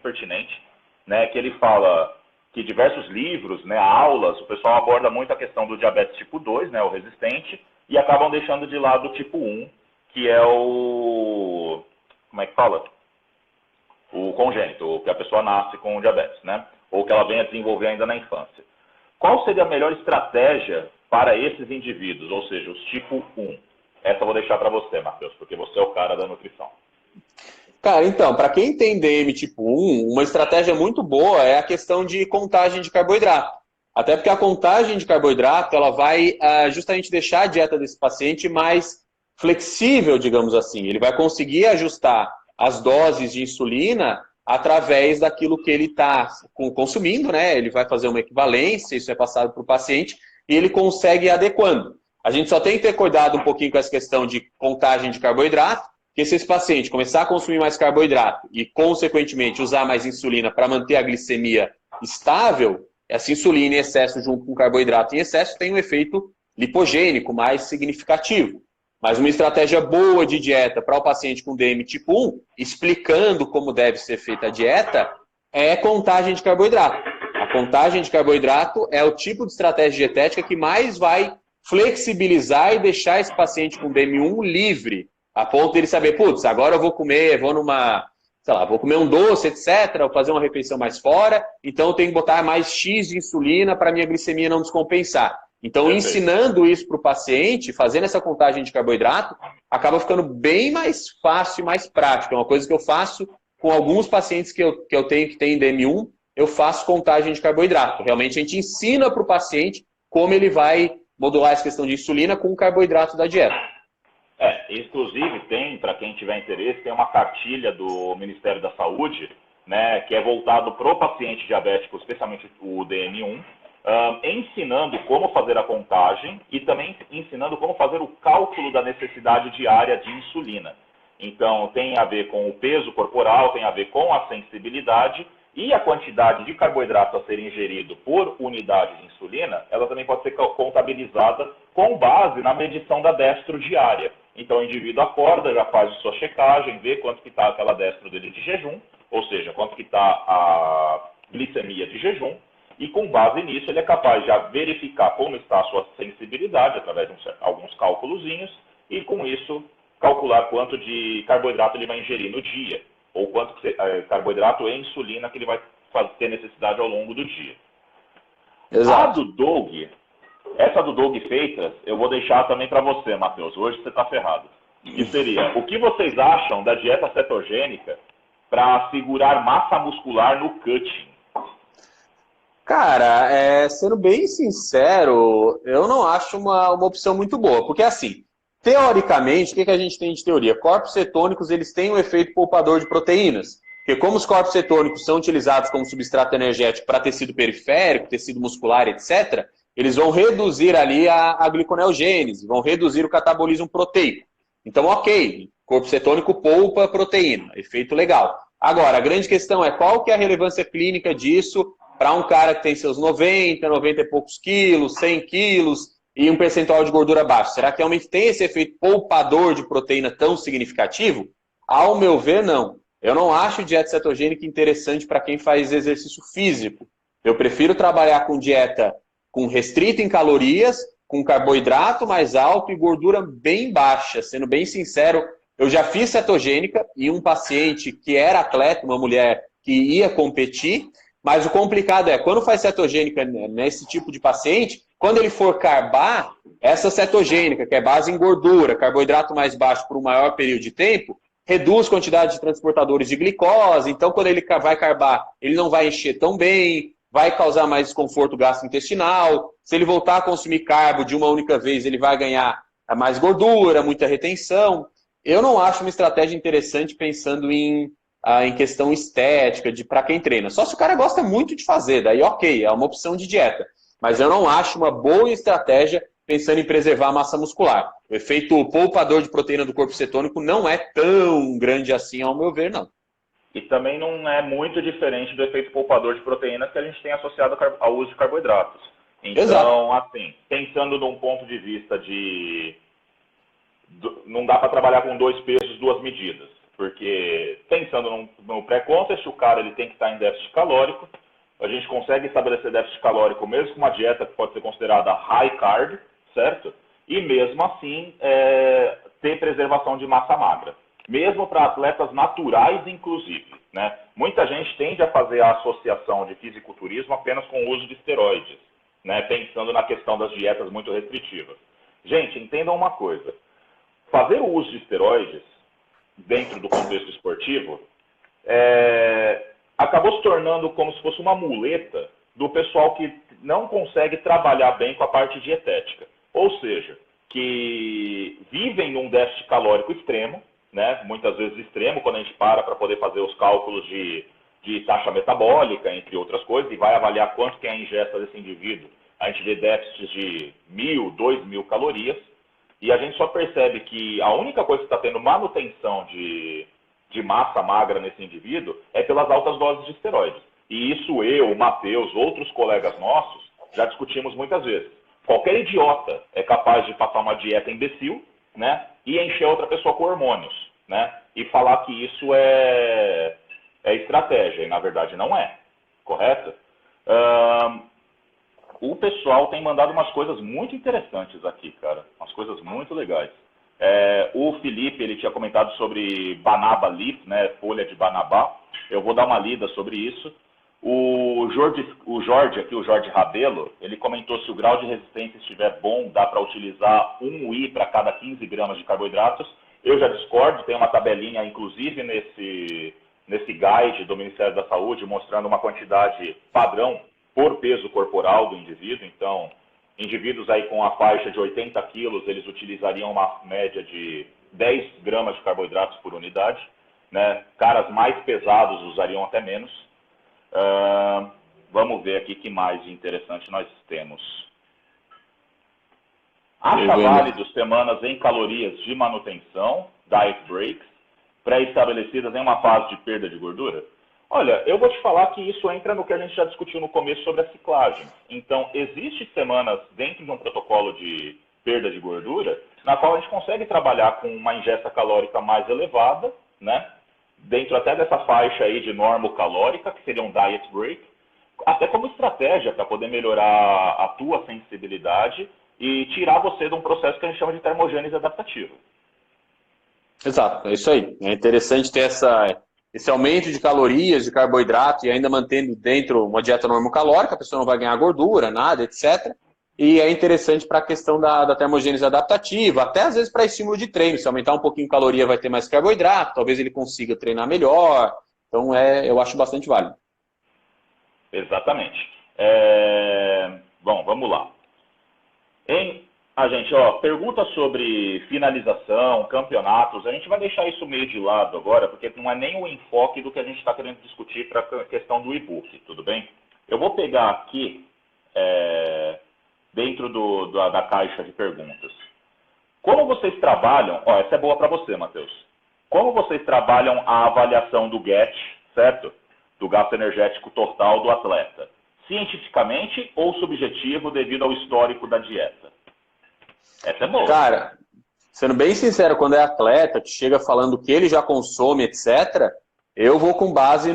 pertinente, né, que ele fala que diversos livros, né, aulas, o pessoal aborda muito a questão do diabetes tipo 2, né, o resistente, e acabam deixando de lado o tipo 1, que é o... como é que fala? O congênito, que a pessoa nasce com diabetes, né, ou que ela venha desenvolver ainda na infância. Qual seria a melhor estratégia para esses indivíduos, ou seja, os tipo 1? Essa eu vou deixar para você, Matheus, porque você é o cara da nutrição. Cara, então, para quem tem DM tipo 1, uma estratégia muito boa é a questão de contagem de carboidrato. Até porque a contagem de carboidrato, ela vai justamente deixar a dieta desse paciente mais flexível, digamos assim. Ele vai conseguir ajustar as doses de insulina através daquilo que ele está consumindo, né? Ele vai fazer uma equivalência, isso é passado para o paciente, e ele consegue ir adequando. A gente só tem que ter cuidado um pouquinho com essa questão de contagem de carboidrato, porque se esse paciente começar a consumir mais carboidrato e, consequentemente, usar mais insulina para manter a glicemia estável, essa insulina em excesso junto com carboidrato em excesso tem um efeito lipogênico mais significativo. Mas uma estratégia boa de dieta para o paciente com DM tipo 1, explicando como deve ser feita a dieta, é contagem de carboidrato. A contagem de carboidrato é o tipo de estratégia dietética que mais vai flexibilizar e deixar esse paciente com DM1 livre, a ponto de ele saber, putz, agora eu vou comer, vou numa, sei lá, vou comer um doce, etc., ou fazer uma refeição mais fora, então eu tenho que botar mais X de insulina para minha glicemia não descompensar. Então, Perfeito. ensinando isso para o paciente, fazendo essa contagem de carboidrato, acaba ficando bem mais fácil e mais prático. É uma coisa que eu faço com alguns pacientes que eu tenho que tem DM1, eu faço contagem de carboidrato. Realmente a gente ensina para o paciente como ele vai modular essa questão de insulina com o carboidrato da dieta. Inclusive tem, para quem tiver interesse, tem uma cartilha do Ministério da Saúde, né, que é voltado para o paciente diabético, especialmente o DM1, ensinando como fazer a contagem e também ensinando como fazer o cálculo da necessidade diária de insulina. Então, tem a ver com o peso corporal, tem a ver com a sensibilidade e a quantidade de carboidrato a ser ingerido por unidade de insulina, ela também pode ser contabilizada com base na medição da destro diária. Então, o indivíduo acorda, já faz a sua checagem, vê quanto que está aquela destro dele de jejum, ou seja, quanto que está a glicemia de jejum, e com base nisso ele é capaz de verificar como está a sua sensibilidade, através de alguns cálculozinhos, e com isso calcular quanto de carboidrato ele vai ingerir no dia, ou quanto carboidrato e insulina que ele vai ter necessidade ao longo do dia. Exato. Essa do Doug Freitas, eu vou deixar também para você, Matheus. Hoje você está ferrado. Que seria, o que vocês acham da dieta cetogênica para segurar massa muscular no cutting? Cara, sendo bem sincero, eu não acho uma opção muito boa. Porque assim, teoricamente, o que a gente tem de teoria? Corpos cetônicos, eles têm um efeito poupador de proteínas. Porque como os corpos cetônicos são utilizados como substrato energético para tecido periférico, tecido muscular, etc., eles vão reduzir ali a gliconeogênese, vão reduzir o catabolismo proteico. Então, ok, corpo cetônico poupa proteína, efeito legal. Agora, a grande questão é qual que é a relevância clínica disso para um cara que tem seus 90 e poucos quilos, 100 quilos e um percentual de gordura baixo. Será que realmente tem esse efeito poupador de proteína tão significativo? Ao meu ver, não. Eu não acho dieta cetogênica interessante para quem faz exercício físico. Eu prefiro trabalhar com dieta com restrita em calorias, com carboidrato mais alto e gordura bem baixa. Sendo bem sincero, eu já fiz cetogênica em um paciente que era atleta, uma mulher que ia competir, mas o complicado é, quando faz cetogênica nesse tipo de paciente, quando ele for carbar, essa cetogênica, que é base em gordura, carboidrato mais baixo por um maior período de tempo, reduz a quantidade de transportadores de glicose, então quando ele vai carbar, ele não vai encher tão bem, vai causar mais desconforto gastrointestinal. Se ele voltar a consumir carbo de uma única vez, ele vai ganhar mais gordura, muita retenção. Eu não acho uma estratégia interessante pensando em questão estética, para quem treina. Só se o cara gosta muito de fazer, daí ok, é uma opção de dieta. Mas eu não acho uma boa estratégia pensando em preservar a massa muscular. O efeito poupador de proteína do corpo cetônico não é tão grande assim, ao meu ver, não. E também não é muito diferente do efeito poupador de proteínas que a gente tem associado ao uso de carboidratos. Então, exato, assim, pensando num ponto de vista não dá para trabalhar com 2 pesos, 2 medidas. Porque, pensando no pré-contest, o cara ele tem que estar em déficit calórico. A gente consegue estabelecer déficit calórico mesmo com uma dieta que pode ser considerada high carb, certo? E mesmo assim, ter preservação de massa magra. Mesmo para atletas naturais, inclusive, né? Muita gente tende a fazer a associação de fisiculturismo apenas com o uso de esteroides, né? Pensando na questão das dietas muito restritivas. Gente, entendam uma coisa. Fazer o uso de esteroides dentro do contexto esportivo, acabou se tornando como se fosse uma muleta do pessoal que não consegue trabalhar bem com a parte dietética. Ou seja, que vivem num déficit calórico extremo, né? Muitas vezes extremo, quando a gente para poder fazer os cálculos de taxa metabólica, entre outras coisas, e vai avaliar quanto que é a ingesta desse indivíduo. A gente vê déficits de 1.000, 2.000 calorias, e a gente só percebe que a única coisa que está tendo manutenção de massa magra nesse indivíduo é pelas altas doses de esteroides. E isso eu, o Matheus, outros colegas nossos, já discutimos muitas vezes. Qualquer idiota é capaz de passar uma dieta imbecil, né, e encher outra pessoa com hormônios, né, e falar que isso é estratégia, e na verdade não é, correto? O pessoal tem mandado umas coisas muito interessantes aqui, cara, umas coisas muito legais. O Felipe, ele tinha comentado sobre banaba leaf, né, folha de banabá. Eu vou dar uma lida sobre isso. O Jorge Rabelo, ele comentou se o grau de resistência estiver bom, dá para utilizar 1 whey para cada 15 gramas de carboidratos. Eu já discordo, tem uma tabelinha, inclusive, nesse guide do Ministério da Saúde, mostrando uma quantidade padrão por peso corporal do indivíduo. Então, indivíduos aí com a faixa de 80 quilos, eles utilizariam uma média de 10 gramas de carboidratos por unidade, né? Caras mais pesados usariam até menos. Vamos ver aqui que mais de interessante nós temos. Acha válido semanas em calorias de manutenção, diet breaks, pré-estabelecidas em uma fase de perda de gordura? Olha, eu vou te falar que isso entra no que a gente já discutiu no começo sobre a ciclagem. Então, existem semanas dentro de um protocolo de perda de gordura, na qual a gente consegue trabalhar com uma ingesta calórica mais elevada, né? Dentro até dessa faixa aí de normocalórica, que seria um diet break, até como estratégia para poder melhorar a tua sensibilidade e tirar você de um processo que a gente chama de termogênese adaptativa. Exato, é isso aí. É interessante ter esse aumento de calorias, de carboidrato e ainda mantendo dentro uma dieta normocalórica, a pessoa não vai ganhar gordura, nada, etc. E é interessante para a questão da termogênese adaptativa, até às vezes para estímulo de treino. Se aumentar um pouquinho a caloria, vai ter mais carboidrato, talvez ele consiga treinar melhor. Então, eu acho bastante válido. Exatamente. Bom, vamos lá. Pergunta sobre finalização, campeonatos. A gente vai deixar isso meio de lado agora, porque não é nem o enfoque do que a gente está querendo discutir para a questão do e-book, tudo bem? Eu vou pegar aqui, dentro da caixa de perguntas. Como vocês trabalham... essa é boa para você, Matheus. Como vocês trabalham a avaliação do GET, certo? Do gasto energético total do atleta? Cientificamente ou subjetivo devido ao histórico da dieta? Essa é boa. Cara, sendo bem sincero, quando é atleta, que chega falando o que ele já consome, etc., eu vou com base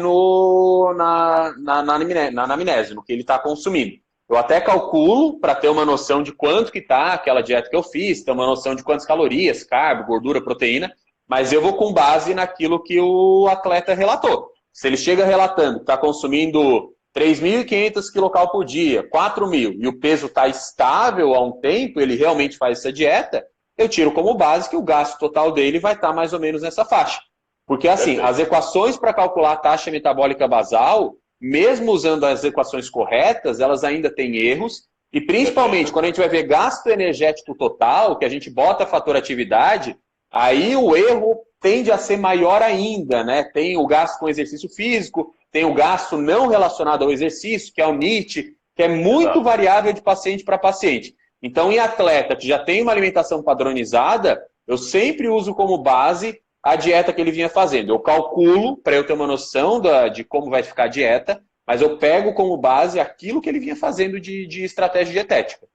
na anamnese, no que ele está consumindo. Eu até calculo para ter uma noção de quanto que está aquela dieta que eu fiz, ter uma noção de quantas calorias, carbo, gordura, proteína, mas eu vou com base naquilo que o atleta relatou. Se ele chega relatando que está consumindo 3.500 kcal por dia, 4.000, e o peso está estável há um tempo, ele realmente faz essa dieta, eu tiro como base que o gasto total dele vai estar mais ou menos nessa faixa. Porque assim, as equações para calcular a taxa metabólica basal, mesmo usando as equações corretas, elas ainda têm erros, e principalmente quando a gente vai ver gasto energético total, que a gente bota fator atividade, aí o erro tende a ser maior ainda, né? Tem o gasto com exercício físico, tem o gasto não relacionado ao exercício, que é o NEAT, que é muito variável de paciente para paciente. Então, em atleta que já tem uma alimentação padronizada, eu sempre uso como base a dieta que ele vinha fazendo. Eu calculo para eu ter uma noção de como vai ficar a dieta, mas eu pego como base aquilo que ele vinha fazendo de estratégia dietética.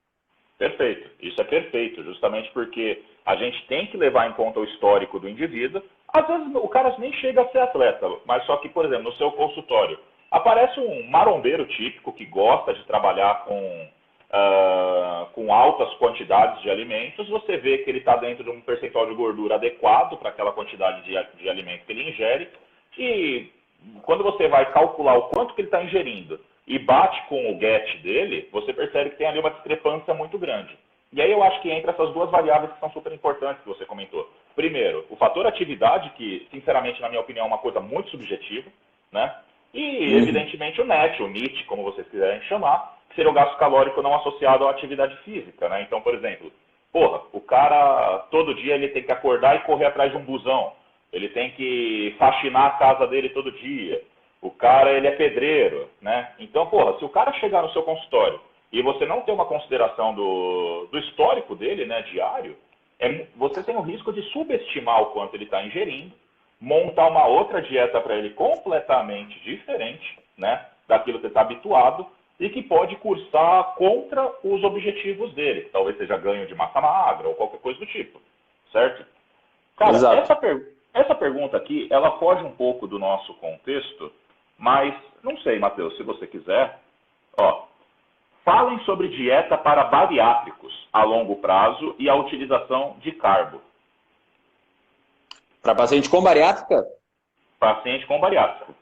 Perfeito. Isso é perfeito, justamente porque a gente tem que levar em conta o histórico do indivíduo. Às vezes o cara nem chega a ser atleta, mas só que, por exemplo, no seu consultório, aparece um marombeiro típico que gosta de trabalhar com altas quantidades de alimentos, você vê que ele está dentro de um percentual de gordura adequado para aquela quantidade de alimento que ele ingere, e quando você vai calcular o quanto que ele está ingerindo e bate com o GET dele, você percebe que tem ali uma discrepância muito grande. E aí eu acho que entra essas duas variáveis que são super importantes que você comentou. primeiro, o fator atividade, que, sinceramente, na minha opinião, é uma coisa muito subjetiva, né? E, evidentemente, o NEAT, como vocês quiserem chamar, que seria o gasto calórico não associado à atividade física, né? Então, por exemplo, porra, o cara, todo dia ele tem que acordar e correr atrás de um busão. Ele tem que faxinar a casa dele todo dia. O cara, ele é pedreiro, né? Então, porra, se o cara chegar no seu consultório e você não ter uma consideração do histórico dele, né, diário, você tem o risco de subestimar o quanto ele está ingerindo, montar uma outra dieta para ele completamente diferente, né, daquilo que você está habituado, e que pode cursar contra os objetivos dele. Talvez seja ganho de massa magra ou qualquer coisa do tipo, certo? Cara, essa pergunta aqui, ela foge um pouco do nosso contexto, mas não sei, Matheus, se você quiser, ó, falem sobre dieta para bariátricos a longo prazo e a utilização de carbo. Para paciente com bariátrica? Paciente com bariátrico.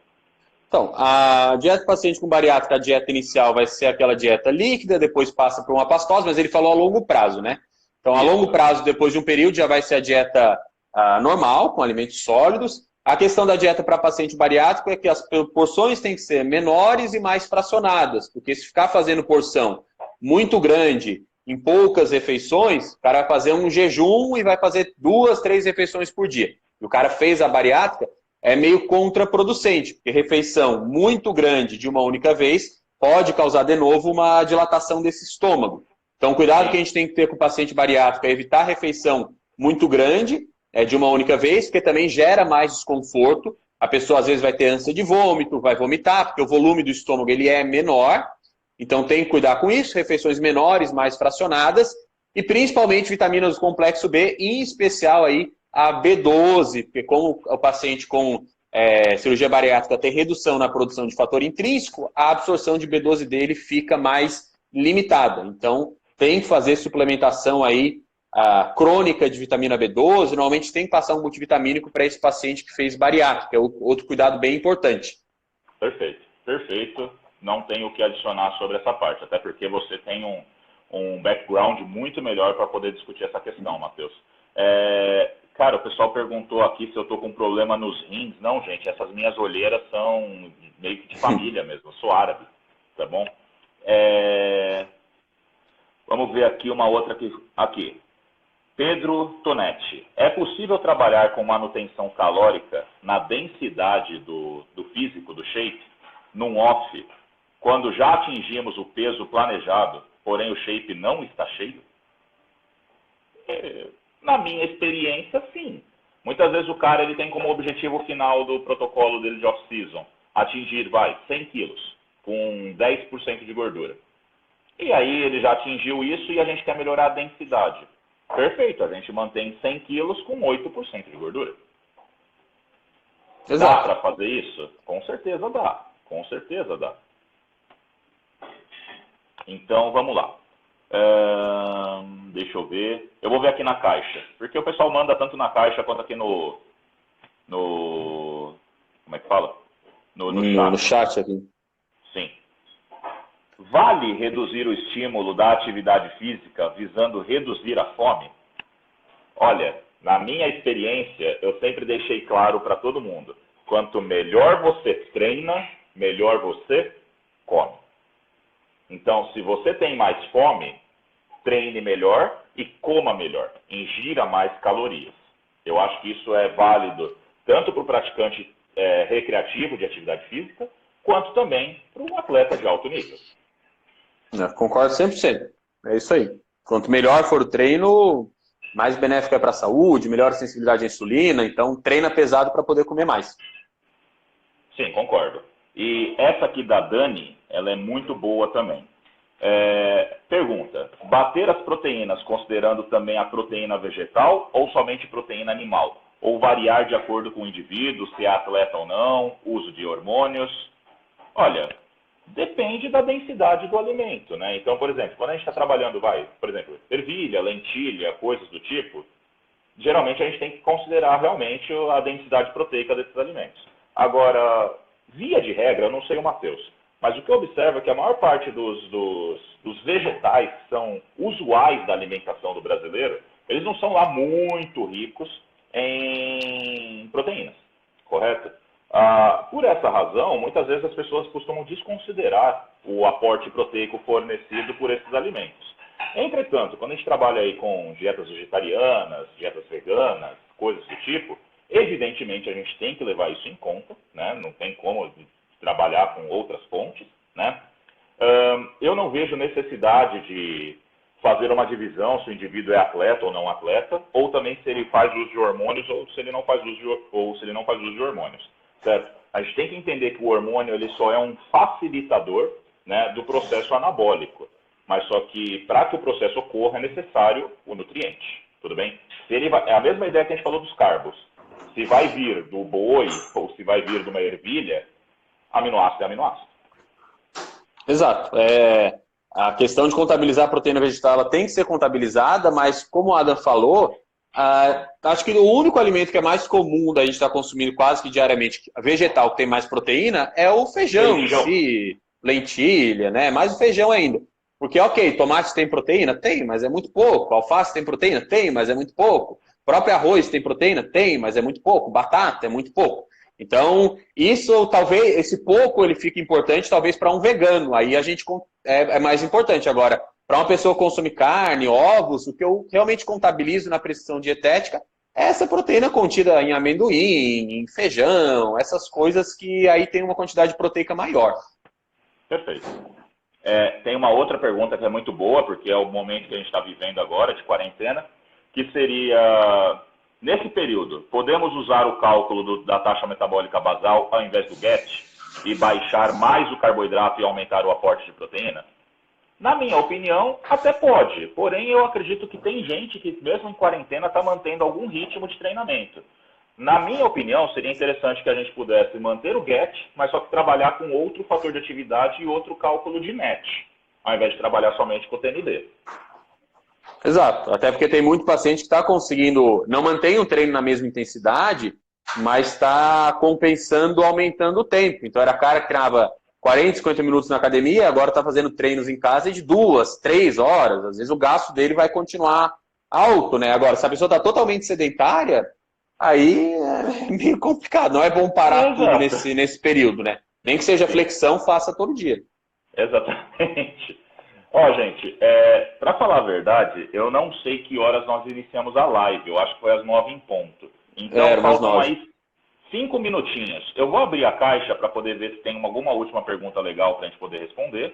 Então, a dieta do paciente com bariátrica, a dieta inicial vai ser aquela dieta líquida, depois passa para uma pastosa, mas ele falou a longo prazo, né? Então, a longo prazo, depois de um período, já vai ser a dieta normal, com alimentos sólidos. A questão da dieta para paciente bariátrico é que as porções têm que ser menores e mais fracionadas, porque se ficar fazendo porção muito grande em poucas refeições, o cara vai fazer um jejum e vai fazer 2, 3 refeições por dia. E o cara fez a bariátrica, é meio contraproducente, porque refeição muito grande de uma única vez pode causar de novo uma dilatação desse estômago. Então, cuidado que a gente tem que ter com o paciente bariátrico é evitar refeição muito grande, de uma única vez, porque também gera mais desconforto. A pessoa às vezes vai ter ânsia de vômito, vai vomitar, porque o volume do estômago ele é menor. Então tem que cuidar com isso, refeições menores, mais fracionadas, e principalmente vitaminas do complexo B, em especial aí a B12, porque como o paciente com cirurgia bariátrica tem redução na produção de fator intrínseco, a absorção de B12 dele fica mais limitada. Então tem que fazer suplementação aí crônica de vitamina B12, normalmente tem que passar um multivitamínico para esse paciente que fez bariátrica, é outro cuidado bem importante. Perfeito, perfeito. Não tenho o que adicionar sobre essa parte, até porque você tem um background muito melhor para poder discutir essa questão, Matheus. Cara, o pessoal perguntou aqui se eu estou com problema nos rins. Não, gente, essas minhas olheiras são meio que de família mesmo, eu sou árabe, tá bom? Vamos ver aqui uma outra aqui. Pedro Tonetti. É possível trabalhar com manutenção calórica na densidade do físico, do shape, num off, quando já atingimos o peso planejado, porém o shape não está cheio? Na minha experiência, sim. Muitas vezes o cara ele tem como objetivo final do protocolo dele de off-season atingir, 100 quilos, com 10% de gordura. E aí ele já atingiu isso e a gente quer melhorar a densidade. Perfeito, a gente mantém 100 quilos com 8% de gordura. Exato. Dá para fazer isso? Com certeza dá. Com certeza dá. Então, vamos lá. Deixa eu ver. Eu vou ver aqui na caixa. Porque o pessoal manda tanto na caixa quanto aqui no como é que fala? No chat aqui. Sim. Vale reduzir o estímulo da atividade física visando reduzir a fome? Olha, na minha experiência, eu sempre deixei claro para todo mundo. Quanto melhor você treina, melhor você come. Então, se você tem mais fome, treine melhor e coma melhor. Ingira mais calorias. Eu acho que isso é válido tanto para o praticante recreativo de atividade física, quanto também para um atleta de alto nível. Concordo 100%. É isso aí. Quanto melhor for o treino, mais benéfico é para a saúde, melhor a sensibilidade à insulina. Então, treina pesado para poder comer mais. Sim, concordo. E essa aqui da Dani, ela é muito boa também. Pergunta, bater as proteínas considerando também a proteína vegetal ou somente proteína animal? Ou variar de acordo com o indivíduo, se é atleta ou não, uso de hormônios? Olha, depende da densidade do alimento, né? Então, por exemplo, quando a gente está trabalhando, por exemplo, ervilha, lentilha, coisas do tipo, geralmente a gente tem que considerar realmente a densidade proteica desses alimentos. Agora, via de regra, eu não sei o Matheus, mas o que eu observo é que a maior parte dos vegetais que são usuais da alimentação do brasileiro, eles não são lá muito ricos em proteínas, correto? Por essa razão, muitas vezes as pessoas costumam desconsiderar o aporte proteico fornecido por esses alimentos. Entretanto, quando a gente trabalha aí com dietas vegetarianas, dietas veganas, coisas do tipo, evidentemente a gente tem que levar isso em conta, né? Não tem como trabalhar com outras fontes, né? Eu não vejo necessidade de fazer uma divisão se o indivíduo é atleta ou não atleta, ou também se ele faz uso de hormônios ou se ele não faz uso de hormônios, certo? A gente tem que entender que o hormônio ele só é um facilitador, né, do processo anabólico, mas só que para que o processo ocorra é necessário o nutriente, tudo bem? É a mesma ideia que a gente falou dos carbos. Se vai vir do boi ou se vai vir de uma ervilha, aminoácido é aminoácido. Exato. A questão de contabilizar a proteína vegetal ela tem que ser contabilizada, mas como o Adam falou, acho que o único alimento que é mais comum da gente estar consumindo quase que diariamente, vegetal que tem mais proteína, é o feijão em si, lentilha, né? Mais o feijão ainda. Porque, ok, tomate tem proteína? Tem, mas é muito pouco. Alface tem proteína? Tem, mas é muito pouco. O próprio arroz tem proteína? Tem, mas é muito pouco. Batata é muito pouco. Então, isso talvez, esse pouco ele fica importante talvez para um vegano, aí a gente é mais importante. Agora, para uma pessoa consumir carne, ovos, o que eu realmente contabilizo na prescrição dietética é essa proteína contida em amendoim, em feijão, essas coisas que aí tem uma quantidade proteica maior. Perfeito. Tem uma outra pergunta que é muito boa, porque é o momento que a gente está vivendo agora, de quarentena, que seria... Nesse período, podemos usar o cálculo da taxa metabólica basal ao invés do GET e baixar mais o carboidrato e aumentar o aporte de proteína? Na minha opinião, até pode. Porém, eu acredito que tem gente que, mesmo em quarentena, está mantendo algum ritmo de treinamento. Na minha opinião, seria interessante que a gente pudesse manter o GET, mas só que trabalhar com outro fator de atividade e outro cálculo de NET, ao invés de trabalhar somente com o TND. Exato, até porque tem muito paciente que está conseguindo, não mantém o treino na mesma intensidade, mas está compensando, aumentando o tempo. Então era cara que treinava 40, 50 minutos na academia, agora está fazendo treinos em casa de 2, 3 horas. Às vezes o gasto dele vai continuar alto, né? Agora, se a pessoa está totalmente sedentária, aí é meio complicado. Não é bom parar tudo nesse período, né? Nem que seja flexão, faça todo dia. Exatamente. Gente, para falar a verdade, eu não sei que horas nós iniciamos a live. Eu acho que foi às 9 em ponto. Então, faltam aí 5 minutinhos. Eu vou abrir a caixa para poder ver se tem alguma última pergunta legal para a gente poder responder.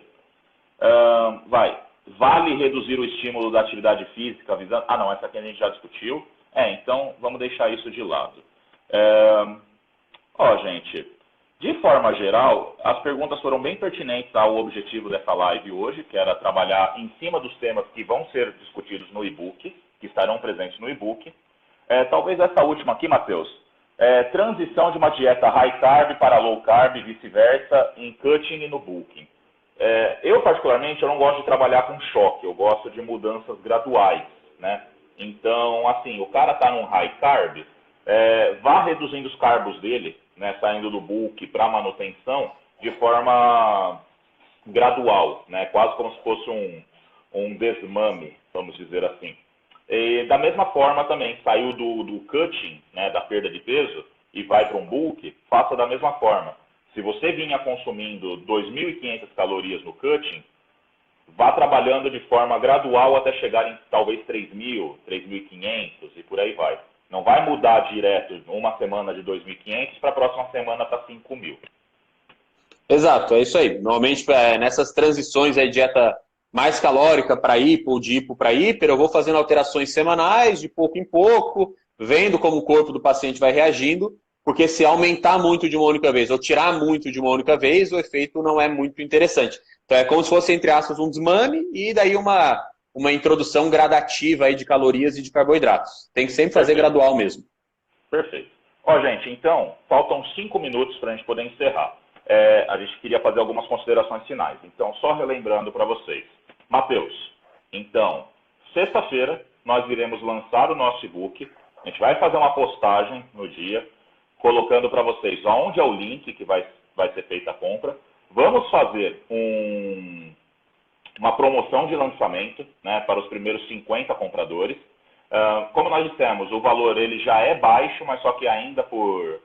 Vale reduzir o estímulo da atividade física visando... não, essa aqui a gente já discutiu. Então vamos deixar isso de lado. Gente... De forma geral, as perguntas foram bem pertinentes ao objetivo dessa live hoje, que era trabalhar em cima dos temas que vão ser discutidos no e-book, que estarão presentes no e-book. Talvez essa última aqui, Matheus, transição de uma dieta high carb para low carb e vice-versa em cutting e no bulking. Eu, particularmente, eu não gosto de trabalhar com choque, eu gosto de mudanças graduais, né? Então, assim, o cara está num high carb, vá reduzindo os carbos dele, né, saindo do bulk para manutenção de forma gradual, né, quase como se fosse um desmame, vamos dizer assim. E da mesma forma também, saiu do cutting, né, da perda de peso, e vai para um bulk, faça da mesma forma. Se você vinha consumindo 2.500 calorias no cutting, vá trabalhando de forma gradual até chegar em talvez 3.000, 3.500 e por aí vai. Não vai mudar direto uma semana de 2.500 para a próxima semana para 5.000. Exato, é isso aí. Normalmente nessas transições aí, dieta mais calórica para hipo ou de hipo para hiper, eu vou fazendo alterações semanais, de pouco em pouco, vendo como o corpo do paciente vai reagindo, porque se aumentar muito de uma única vez ou tirar muito de uma única vez, o efeito não é muito interessante. Então é como se fosse, entre aspas, um desmame e daí uma introdução gradativa aí de calorias e de carboidratos. Tem que sempre fazer gradual mesmo. Perfeito. Gente, então, faltam 5 minutos para a gente poder encerrar. A gente queria fazer algumas considerações finais. Então, só relembrando para vocês. Matheus, então, sexta-feira nós iremos lançar o nosso e-book. A gente vai fazer uma postagem no dia, colocando para vocês onde é o link que vai ser feita a compra. Vamos fazer uma promoção de lançamento, né, para os primeiros 50 compradores. Como nós dissemos, o valor ele já é baixo, mas só que ainda por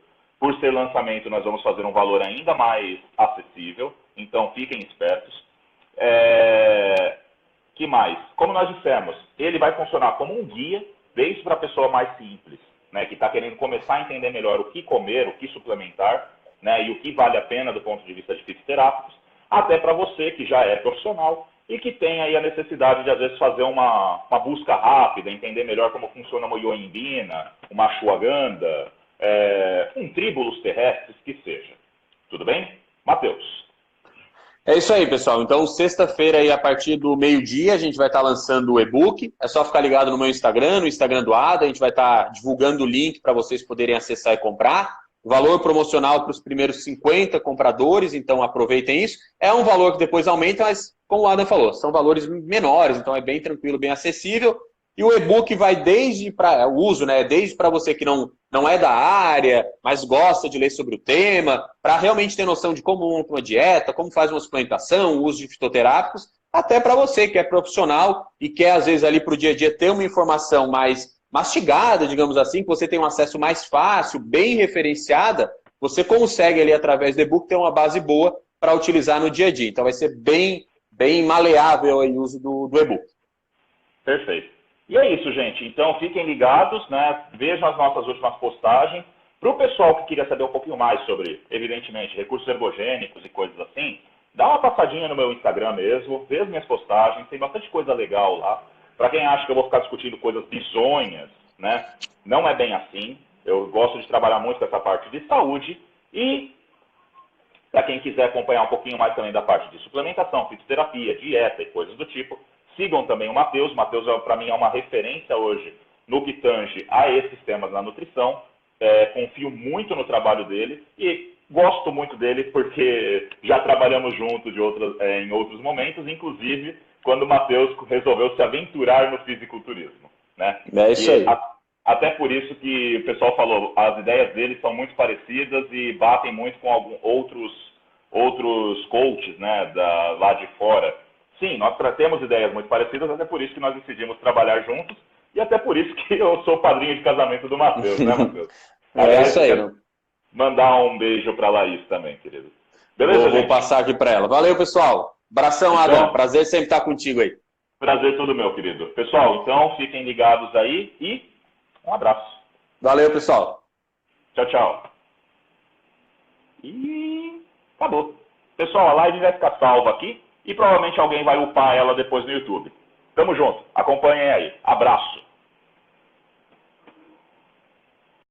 ser lançamento nós vamos fazer um valor ainda mais acessível, então fiquem espertos. Que mais? Como nós dissemos, ele vai funcionar como um guia, desde para a pessoa mais simples, né, que está querendo começar a entender melhor o que comer, o que suplementar, né, e o que vale a pena do ponto de vista de fitoterápicos, até para você que já é profissional e que tem aí a necessidade de, às vezes, fazer uma busca rápida, entender melhor como funciona uma ioimbina, uma ashwagandha, um tríbulos terrestres, que seja. Tudo bem? Matheus. É isso aí, pessoal. Então, sexta-feira, aí, a partir do meio-dia, a gente vai estar lançando o e-book. É só ficar ligado no meu Instagram, no Instagram do Ada. A gente vai estar divulgando o link para vocês poderem acessar e comprar. Valor promocional para os primeiros 50 compradores, então aproveitem isso. É um valor que depois aumenta, mas, como o Adam falou, são valores menores, então é bem tranquilo, bem acessível. E o e-book vai desde para o uso, né? Desde para você que não é da área, mas gosta de ler sobre o tema, para realmente ter noção de como monta uma dieta, como faz uma suplementação, o uso de fitoterápicos, até para você que é profissional e quer, às vezes, ali para o dia a dia ter uma informação mais mastigada, digamos assim, que você tem um acesso mais fácil, bem referenciada, você consegue ali, através do e-book, ter uma base boa para utilizar no dia a dia. Então vai ser bem maleável aí o uso do e-book. Perfeito. E é isso, gente. Então, fiquem ligados, né? Vejam as nossas últimas postagens. Para o pessoal que queria saber um pouquinho mais sobre, evidentemente, recursos ergogênicos e coisas assim, dá uma passadinha no meu Instagram mesmo, vê as minhas postagens, tem bastante coisa legal lá. Para quem acha que eu vou ficar discutindo coisas bizonhas, né? Não é bem assim. Eu gosto de trabalhar muito com essa parte de saúde. E, para quem quiser acompanhar um pouquinho mais também da parte de suplementação, fitoterapia, dieta e coisas do tipo, sigam também o Matheus. O Matheus, para mim, é uma referência hoje no que tange a esses temas na nutrição. Confio muito no trabalho dele e gosto muito dele porque já trabalhamos juntos em outros momentos, inclusive quando o Matheus resolveu se aventurar no fisiculturismo, né? É isso aí. Até por isso que o pessoal falou, as ideias dele são muito parecidas e batem muito com outros coaches, né, lá de fora. Sim, nós temos ideias muito parecidas, até por isso que nós decidimos trabalhar juntos e até por isso que eu sou padrinho de casamento do Matheus, né, Matheus? É isso aí. Mandar um beijo para a Laís também, querido. Beleza, Vou passar aqui para ela. Valeu, pessoal. Abração, então, Adam. Prazer sempre estar contigo aí. Prazer todo meu, querido. Pessoal, então, fiquem ligados aí e um abraço. Valeu, pessoal. Tchau, tchau. E acabou. Pessoal, a live vai ficar salva aqui e provavelmente alguém vai upar ela depois no YouTube. Tamo junto. Acompanhem aí. Abraço.